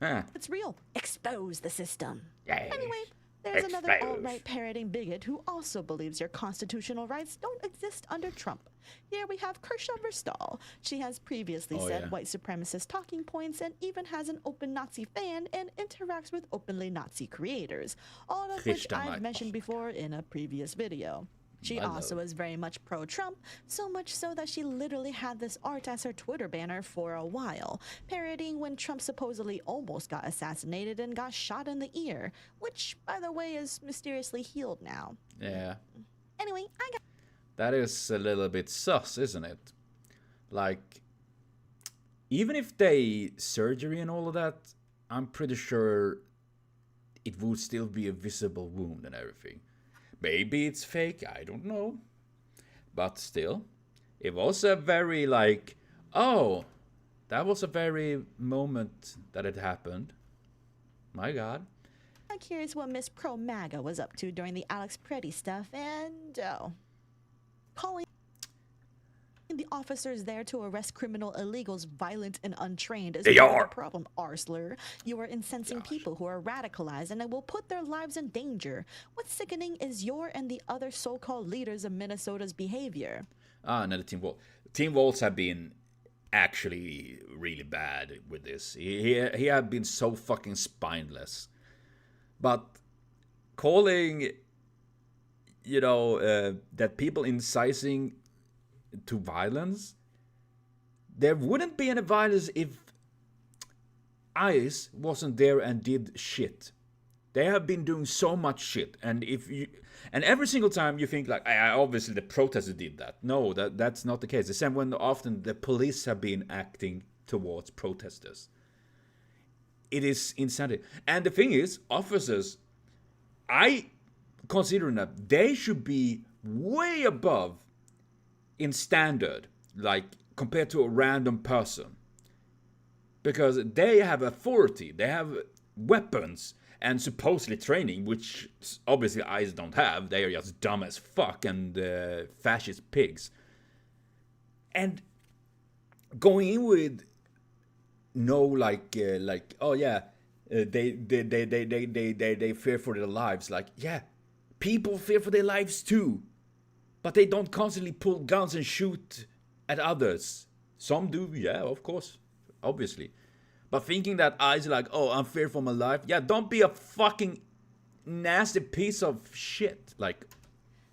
It's real. Expose the system. Yay. Anyway, there's another alt-right parroting bigot who also believes your constitutional rights don't exist under Trump. Here we have Kershaw Verstahl. She has previously said white supremacist talking points and even has an open Nazi fan and interacts with openly Nazi creators, all of which I've mentioned before in a previous video. She also is very much pro-Trump, so much so that she literally had this art as her Twitter banner for a while, parodying when Trump supposedly almost got assassinated and got shot in the ear, which, by the way, is mysteriously healed now. Yeah. Anyway, I got... That is a little bit sus, isn't it? Like, even if they surgery and all of that, I'm pretty sure it would still be a visible wound and everything. Maybe it's fake, I don't know. But still, it was a very like, oh, that was a very moment that it happened. My god. I'm curious what Miss Pro MAGA was up to during the Alex Preddy stuff and, calling the officers there to arrest criminal illegals violent and untrained is a problem, Arsler. You are incensing people who are radicalized and it will put their lives in danger. What's sickening is your and the other so-called leaders of Minnesota's behavior. Another Team Waltz. Team Waltz have been actually really bad with this. He had been so fucking spineless. But calling, you know, that people inciting to violence, there wouldn't be any violence if ICE wasn't there and did shit. They have been doing so much shit, and every single time you think like, obviously the protesters did that. No, that's not the case. The same when often the police have been acting towards protesters. It is insanity. And the thing is, officers, I consider that they should be way above in standard, like compared to a random person, because they have authority, they have weapons and supposedly training, which obviously ICE don't have. They are just dumb as fuck and fascist pigs. And going in with no oh yeah, they fear for their lives. Like, yeah, people fear for their lives too. But they don't constantly pull guns and shoot at others. Some do, yeah, of course, obviously. But thinking that ICE like, oh, I'm fearing for my life. Yeah, don't be a fucking nasty piece of shit. Like,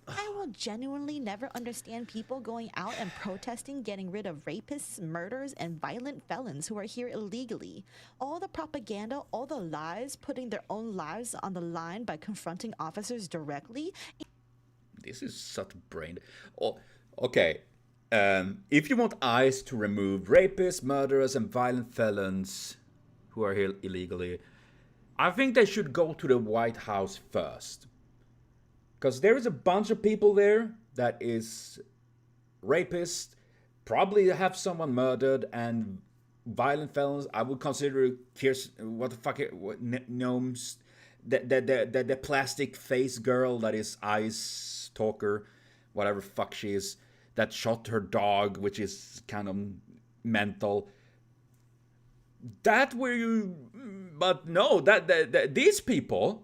I will genuinely never understand people going out and protesting getting rid of rapists, murderers, and violent felons who are here illegally. All the propaganda, all the lies, putting their own lives on the line by confronting officers directly. This is such brain. Oh, okay. If you want ICE to remove rapists, murderers, and violent felons who are here illegally, I think they should go to the White House first. Because there is a bunch of people there that is rapists, probably have someone murdered, and violent felons. I would consider Gnomes, the plastic face girl that is ICE talker, whatever fuck she is, that shot her dog, which is kind of mental. That where you, but no, that these people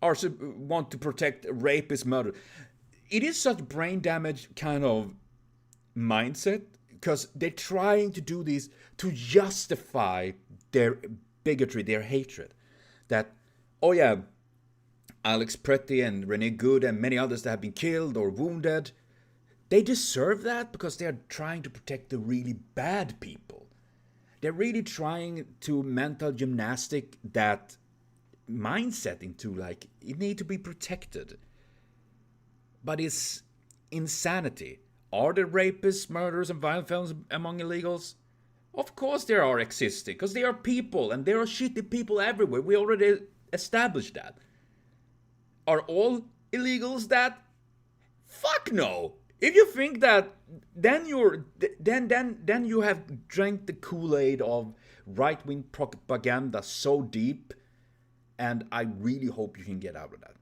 are want to protect rapist, murder. It is such brain damage kind of mindset, because they're trying to do this to justify their bigotry, their hatred. That, oh yeah, Alex Pretty and Renee Good and many others that have been killed or wounded, they deserve that because they're trying to protect the really bad people. They're really trying to mental gymnastic that mindset into like, it need to be protected. But it's insanity. Are there rapists, murderers, and violent felons among illegals? Of course there are existing, because they are people, and there are shitty people everywhere. We already established that. Are all illegals that? Fuck no! If you think that, then you have drank the Kool-Aid of right-wing propaganda so deep, and I really hope you can get out of that.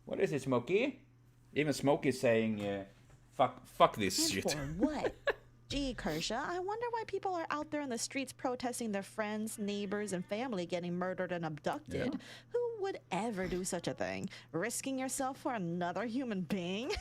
What is it, Smokey? Even Smokey is saying, fuck this And shit. for what? Gee, Kershaw, I wonder why people are out there in the streets protesting their friends, neighbors, and family getting murdered and abducted. Yeah. Who would ever do such a thing? Risking yourself for another human being?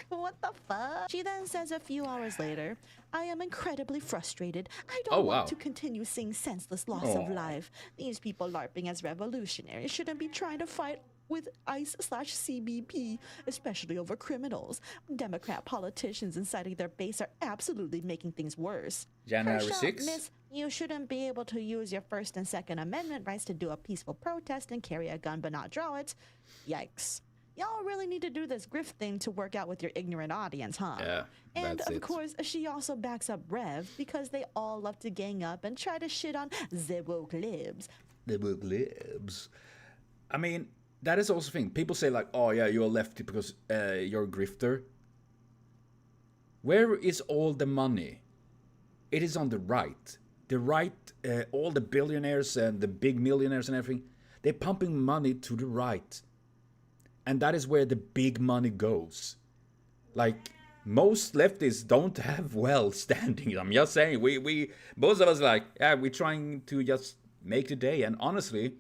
What the fuck? She then says a few hours later, I am incredibly frustrated. I don't want to continue seeing senseless loss of life. These people LARPing as revolutionaries shouldn't be trying to fight with ICE/CBP, especially over criminals. Democrat politicians inciting their base are absolutely making things worse. January Kershaw, 6th? Miss, you shouldn't be able to use your First and Second Amendment rights to do a peaceful protest and carry a gun but not draw it. Yikes. Y'all really need to do this grift thing to work out with your ignorant audience, huh? Yeah, And that's of it. course, she also backs up Rev because they all love to gang up and try to shit on the woke libs. The woke libs. I mean, that is also the thing. People say like, oh yeah, you're a lefty because you're a grifter. Where is all the money? It is on the right. The right, all the billionaires and the big millionaires and everything, they're pumping money to the right. And that is where the big money goes. Like, most leftists don't have well standing. I'm just saying, we most of us like, yeah, we're trying to just make the day. And honestly,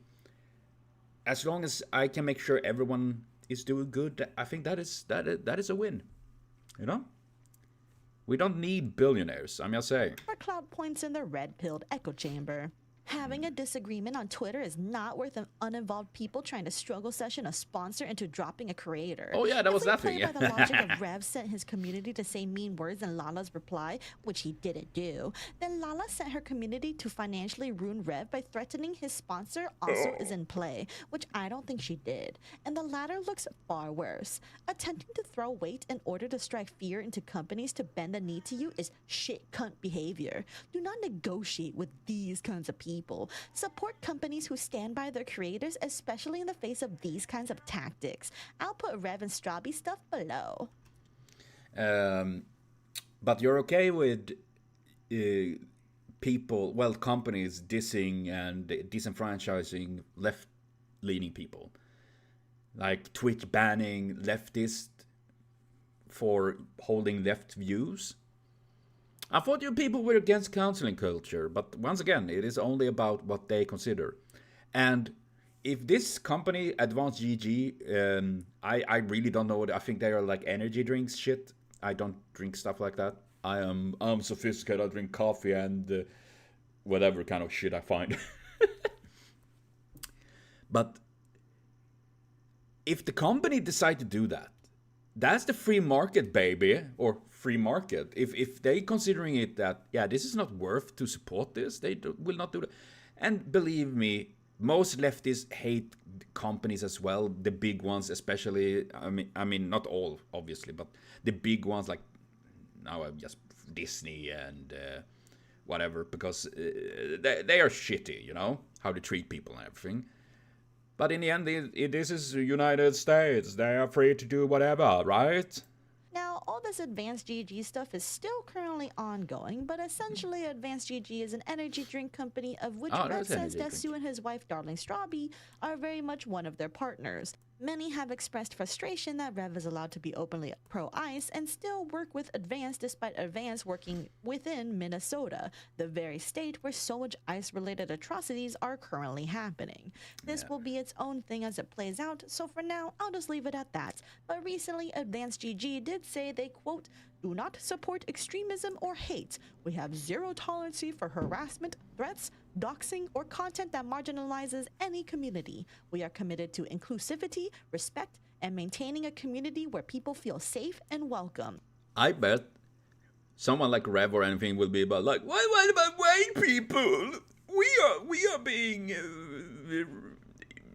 as long as I can make sure everyone is doing good, I think that is a win. You know? We don't need billionaires, I'm just saying. For cloud points in the red-pilled echo chamber. Having a disagreement on Twitter is not worth an uninvolved people trying to struggle session a sponsor into dropping a creator. Oh yeah, that was If we nothing. play by the logic of Rev sent his community to say mean words in Lala's reply, which he didn't do, then Lala sent her community to financially ruin Rev by threatening his sponsor also is in play, which I don't think she did. And the latter looks far worse. Attempting to throw weight in order to strike fear into companies to bend the knee to you is shit cunt behavior. Do not negotiate with these kinds of people. Support companies who stand by their creators, especially in the face of these kinds of tactics. I'll put Rev and Strabi stuff below. But you're okay with people, well, companies dissing and disenfranchising left-leaning people, like Twitch banning leftists for holding left views. I thought you people were against counseling culture, but once again, it is only about what they consider. And if this company, Advanced GG, I really don't know. I think they are like energy drinks shit. I don't drink stuff like that. I'm sophisticated. I drink coffee and whatever kind of shit I find. But if the company decide to do that, that's the free market, baby, or free market. If they considering it that, yeah, this is not worth to support this, they will not do that. And believe me, most leftists hate companies as well, the big ones especially. I mean, not all, obviously, but the big ones like now just Disney and whatever, because they are shitty, you know, how they treat people and everything. But in the end, this is the United States. They are free to do whatever, right? Now, all this Advanced GG stuff is still currently ongoing, but essentially Advanced GG is an energy drink company of which Rev says Desu and his wife Darling Strabi are very much one of their partners. Many have expressed frustration that Rev is allowed to be openly pro-ICE and still work with Advance despite Advance working within Minnesota, the very state where so much ICE-related atrocities are currently happening. This will be its own thing as it plays out, so for now, I'll just leave it at that. But recently, Advance GG did say they, quote, do not support extremism or hate. We have zero tolerance for harassment, threats, doxing, or content that marginalizes any community. We are committed to inclusivity, respect, and maintaining a community where people feel safe and welcome. I bet someone like Rev or anything will be about like, what about white people? We are being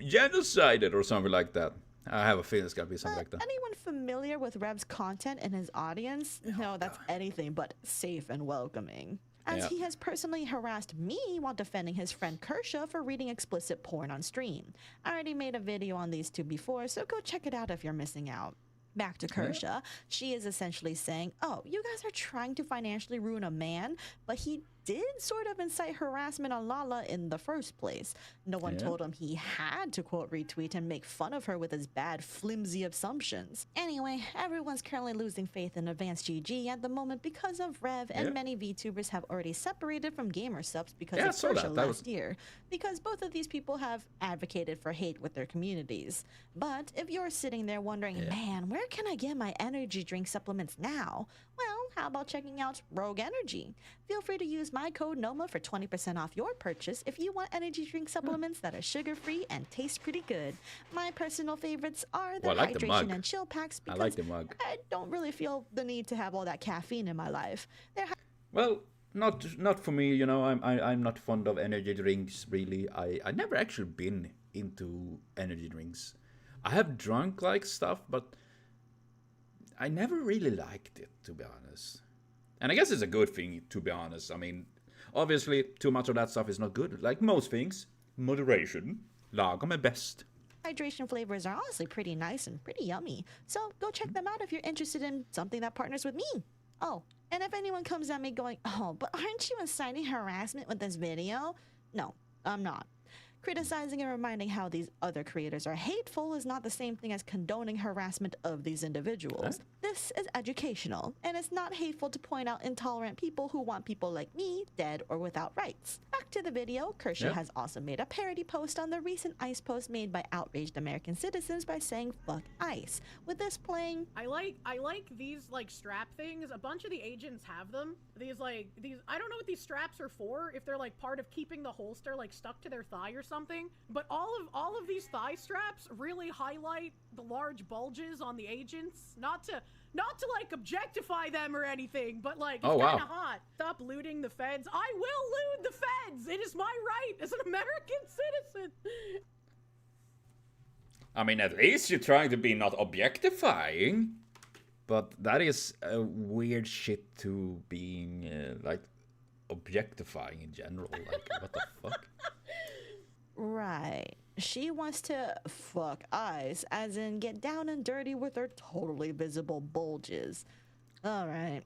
genocided or something like that. I have a feeling it's gonna be something like that. Anyone familiar with Rev's content and his audience? No, that's anything but safe and welcoming. As he has personally harassed me while defending his friend Kersha for reading explicit porn on stream. I already made a video on these two before, so go check it out if you're missing out. Back to Kersha, she is essentially saying, oh, you guys are trying to financially ruin a man, but he did sort of incite harassment on Lala in the first place. No one told him he had to quote retweet and make fun of her with his bad, flimsy assumptions. Anyway, everyone's currently losing faith in Advanced GG at the moment because of Rev, and many VTubers have already separated from gamer subs because of Kersha last year, because both of these people have advocated for hate with their communities. But if you're sitting there wondering, man, where can I get my energy drink supplements now? Well, how about checking out Rogue Energy? Feel free to use my code NOMA for 20% off your purchase if you want energy drink supplements that are sugar-free and taste pretty good. My personal favorites are the hydration and chill packs because I don't really feel the need to have all that caffeine in my life. Well, not for me, you know. I'm not fond of energy drinks really. I never actually been into energy drinks. I have drunk like stuff, but I never really liked it, to be honest. And I guess it's a good thing, to be honest. I mean, obviously, too much of that stuff is not good. Like most things, moderation. Lagom är bäst. Hydration flavors are honestly pretty nice and pretty yummy. So go check them out if you're interested in something that partners with me. Oh, and if anyone comes at me going, oh, but aren't you inciting harassment with this video? No, I'm not. Criticizing and reminding how these other creators are hateful is not the same thing as condoning harassment of these individuals. This is educational, and it's not hateful to point out intolerant people who want people like me dead or without rights. Back to the video, Kersha has also made a parody post on the recent ICE post made by outraged American citizens by saying fuck ICE. With this playing, I like these like strap things. A bunch of the agents have them. These I don't know what these straps are for, if they're like part of keeping the holster like stuck to their thigh or something, but all of these thigh straps really highlight the large bulges on the agents. Not to like objectify them or anything, but like it's kind of hot. Stop looting the feds. I will loot the feds. It is my right as an American citizen. I mean, at least you're trying to be not objectifying, but that is a weird shit to being like objectifying in general. Like, what the fuck? right. She wants to fuck ICE, as in get down and dirty with her totally visible bulges. Alright.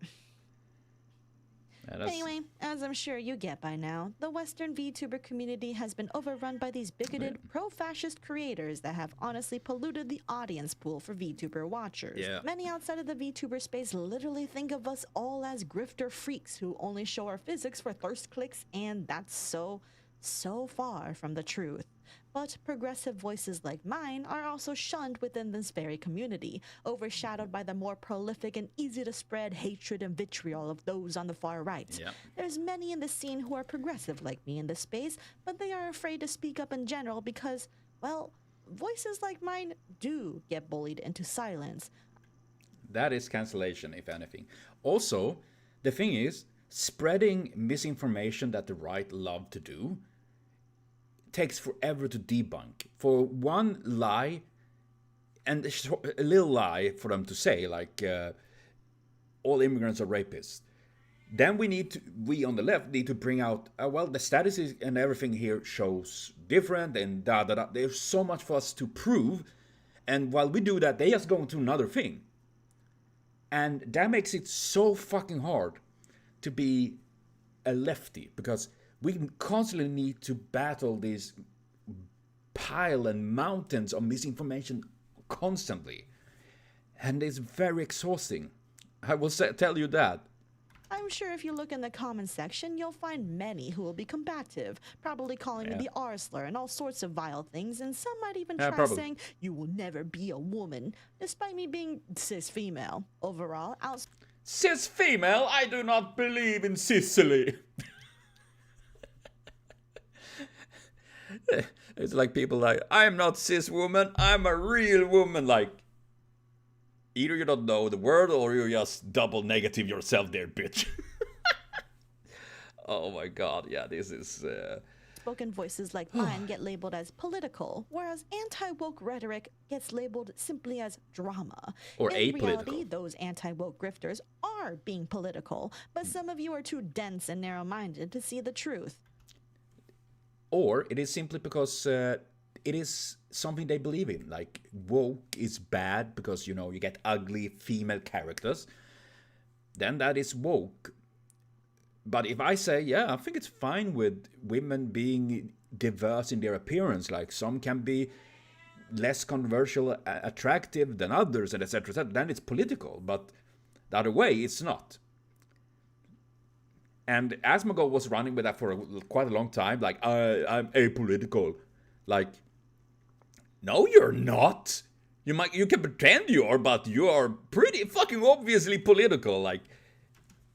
Anyway, as I'm sure you get by now, the Western VTuber community has been overrun by these bigoted, pro-fascist creators that have honestly polluted the audience pool for VTuber watchers. Many outside of the VTuber space literally think of us all as grifter freaks who only show our physics for thirst clicks, and that's so far from the truth. But progressive voices like mine are also shunned within this very community, overshadowed by the more prolific and easy-to-spread hatred and vitriol of those on the far right. There's many in the scene who are progressive like me in this space, but they are afraid to speak up in general because, well, voices like mine do get bullied into silence. That is cancellation, if anything. Also, the thing is, spreading misinformation that the right love to do takes forever to debunk. For one lie, and a little lie for them to say, like, all immigrants are rapists. Then we on the left need to bring out, well, the statistics and everything here shows different, and da-da-da. There's so much for us to prove, and while we do that, they just go into another thing. And that makes it so fucking hard to be a lefty, because we constantly need to battle these pile and mountains of misinformation constantly. And it's very exhausting. I will tell you that. I'm sure if you look in the comment section, you'll find many who will be combative, probably calling me the R-slur and all sorts of vile things, and some might even try saying, you will never be a woman, despite me being cis-female. Overall, cis female, I do not believe in Sicily. It's like people like, I'm not cis woman, I'm a real woman. Like, either you don't know the word or you just double negative yourself there, bitch. Oh my god, yeah, this is... Spoken voices like mine get labeled as political, whereas anti-woke rhetoric gets labeled simply as drama. Or In apolitical. reality, those anti-woke grifters are being political, but some of you are too dense and narrow-minded to see the truth. Or it is simply because it is something they believe in. Like, woke is bad because, you know, you get ugly female characters. Then that is woke. But if I say, yeah, I think it's fine with women being diverse in their appearance, like some can be less controversial, attractive than others, and etc., etc., then it's political. But the other way, it's not. And Asmongold was running with that for quite a long time, like, I'm apolitical. Like, no, you're not. You can pretend you are, but you are pretty fucking obviously political, like...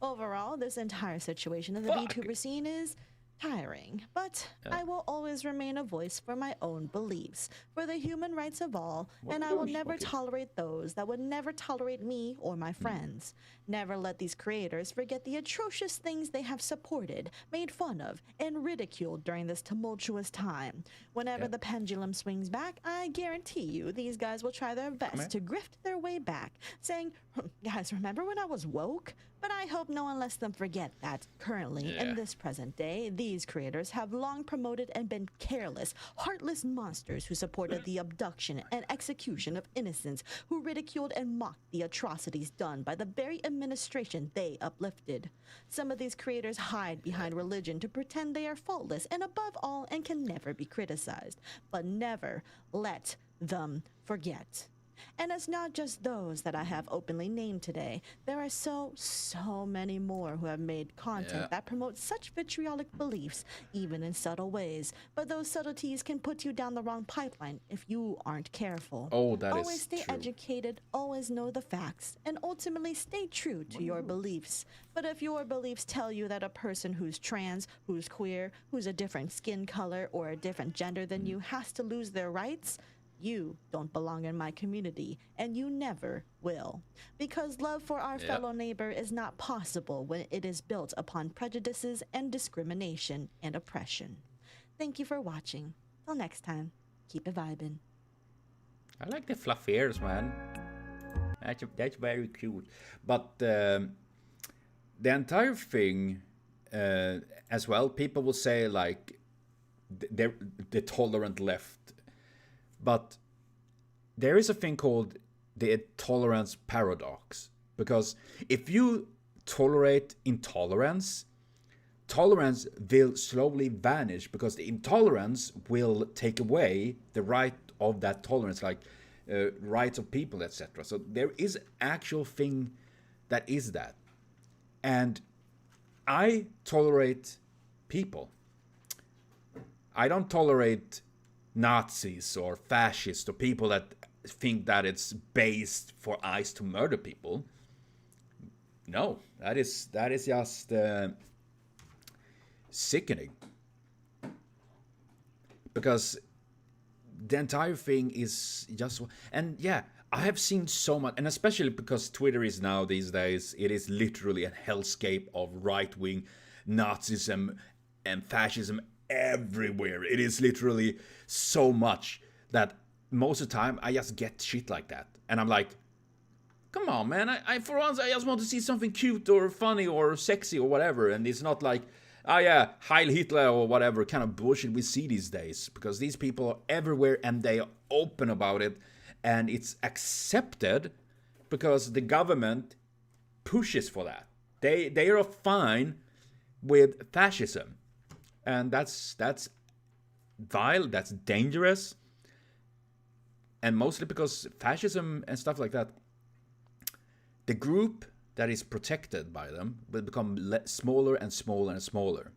Overall, this entire situation in the VTuber scene is tiring, but I will always remain a voice for my own beliefs, for the human rights of all, and I will never tolerate those that would never tolerate me or my friends. Never let these creators forget the atrocious things they have supported, made fun of, and ridiculed during this tumultuous time. Whenever the pendulum swings back, I guarantee you these guys will try their best to grift their way back, saying, guys, remember when I was woke? But I hope no one lets them forget that currently, in this present day, these creators have long promoted and been careless, heartless monsters who supported the abduction and execution of innocents, who ridiculed and mocked the atrocities done by the very administration they uplifted. Some of these creators hide behind religion to pretend they are faultless and above all and can never be criticized, but never let them forget. And it's not just those that I have openly named today. There are so many more who have made content that promotes such vitriolic beliefs, even in subtle ways. But those subtleties can put you down the wrong pipeline if you aren't careful. Oh, that is always stay true. educated, always know the facts, and ultimately stay true to your beliefs. But if your beliefs tell you that a person who's trans, who's queer, who's a different skin color, or a different gender than you has to lose their rights, you don't belong in my community, and you never will. Because love for our fellow neighbor is not possible when it is built upon prejudices and discrimination and oppression. Thank you for watching. Till next time, keep it vibing. I like the fluffy ears, man. That's very cute. But the entire thing, as well, people will say, like, they're the tolerant left. But there is a thing called the tolerance paradox. Because if you tolerate intolerance, tolerance will slowly vanish because the intolerance will take away the right of that tolerance, like rights of people, etc. So there is actual thing that is that. And I tolerate people. I don't tolerate Nazis or fascists or people that think that it's based for ICE to murder people. No, that is just sickening. Because the entire thing is just... And yeah, I have seen so much, and especially because Twitter is now these days, it is literally a hellscape of right-wing Nazism and fascism everywhere. It is literally so much that most of the time I just get shit like that. And I'm like, come on, man. I for once, I just want to see something cute or funny or sexy or whatever. And it's not like, oh yeah, Heil Hitler or whatever kind of bullshit we see these days. Because these people are everywhere and they are open about it. And it's accepted because the government pushes for that. They are fine with fascism. And that's vile, that's dangerous. And mostly because fascism and stuff like that, the group that is protected by them will become smaller and smaller and smaller.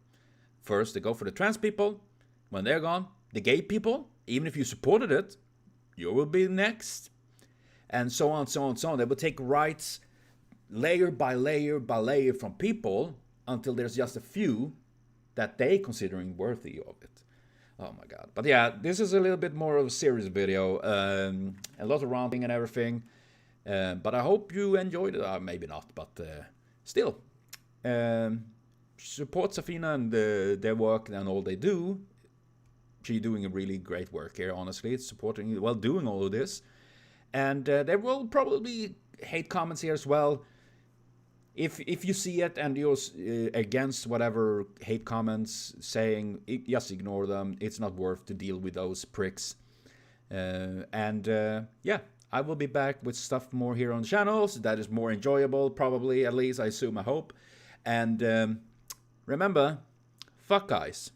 First, they go for the trans people. When they're gone, the gay people, even if you supported it, you will be next. And so on, so on, so on. They will take rights layer by layer by layer from people until there's just a few that they considering worthy of it. Oh my god. But yeah, this is a little bit more of a serious video. A lot of ranting and everything. But I hope you enjoyed it. Maybe not, but still. Support Safina and their work and all they do. She's doing a really great work here, honestly. It's supporting while doing all of this. And there will probably be hate comments here as well. If you see it and you're against whatever hate comments saying, just ignore them. It's not worth to deal with those pricks. Yeah, I will be back with stuff more here on the channels that is more enjoyable, probably, at least, I assume, I hope. And remember, fuck guys.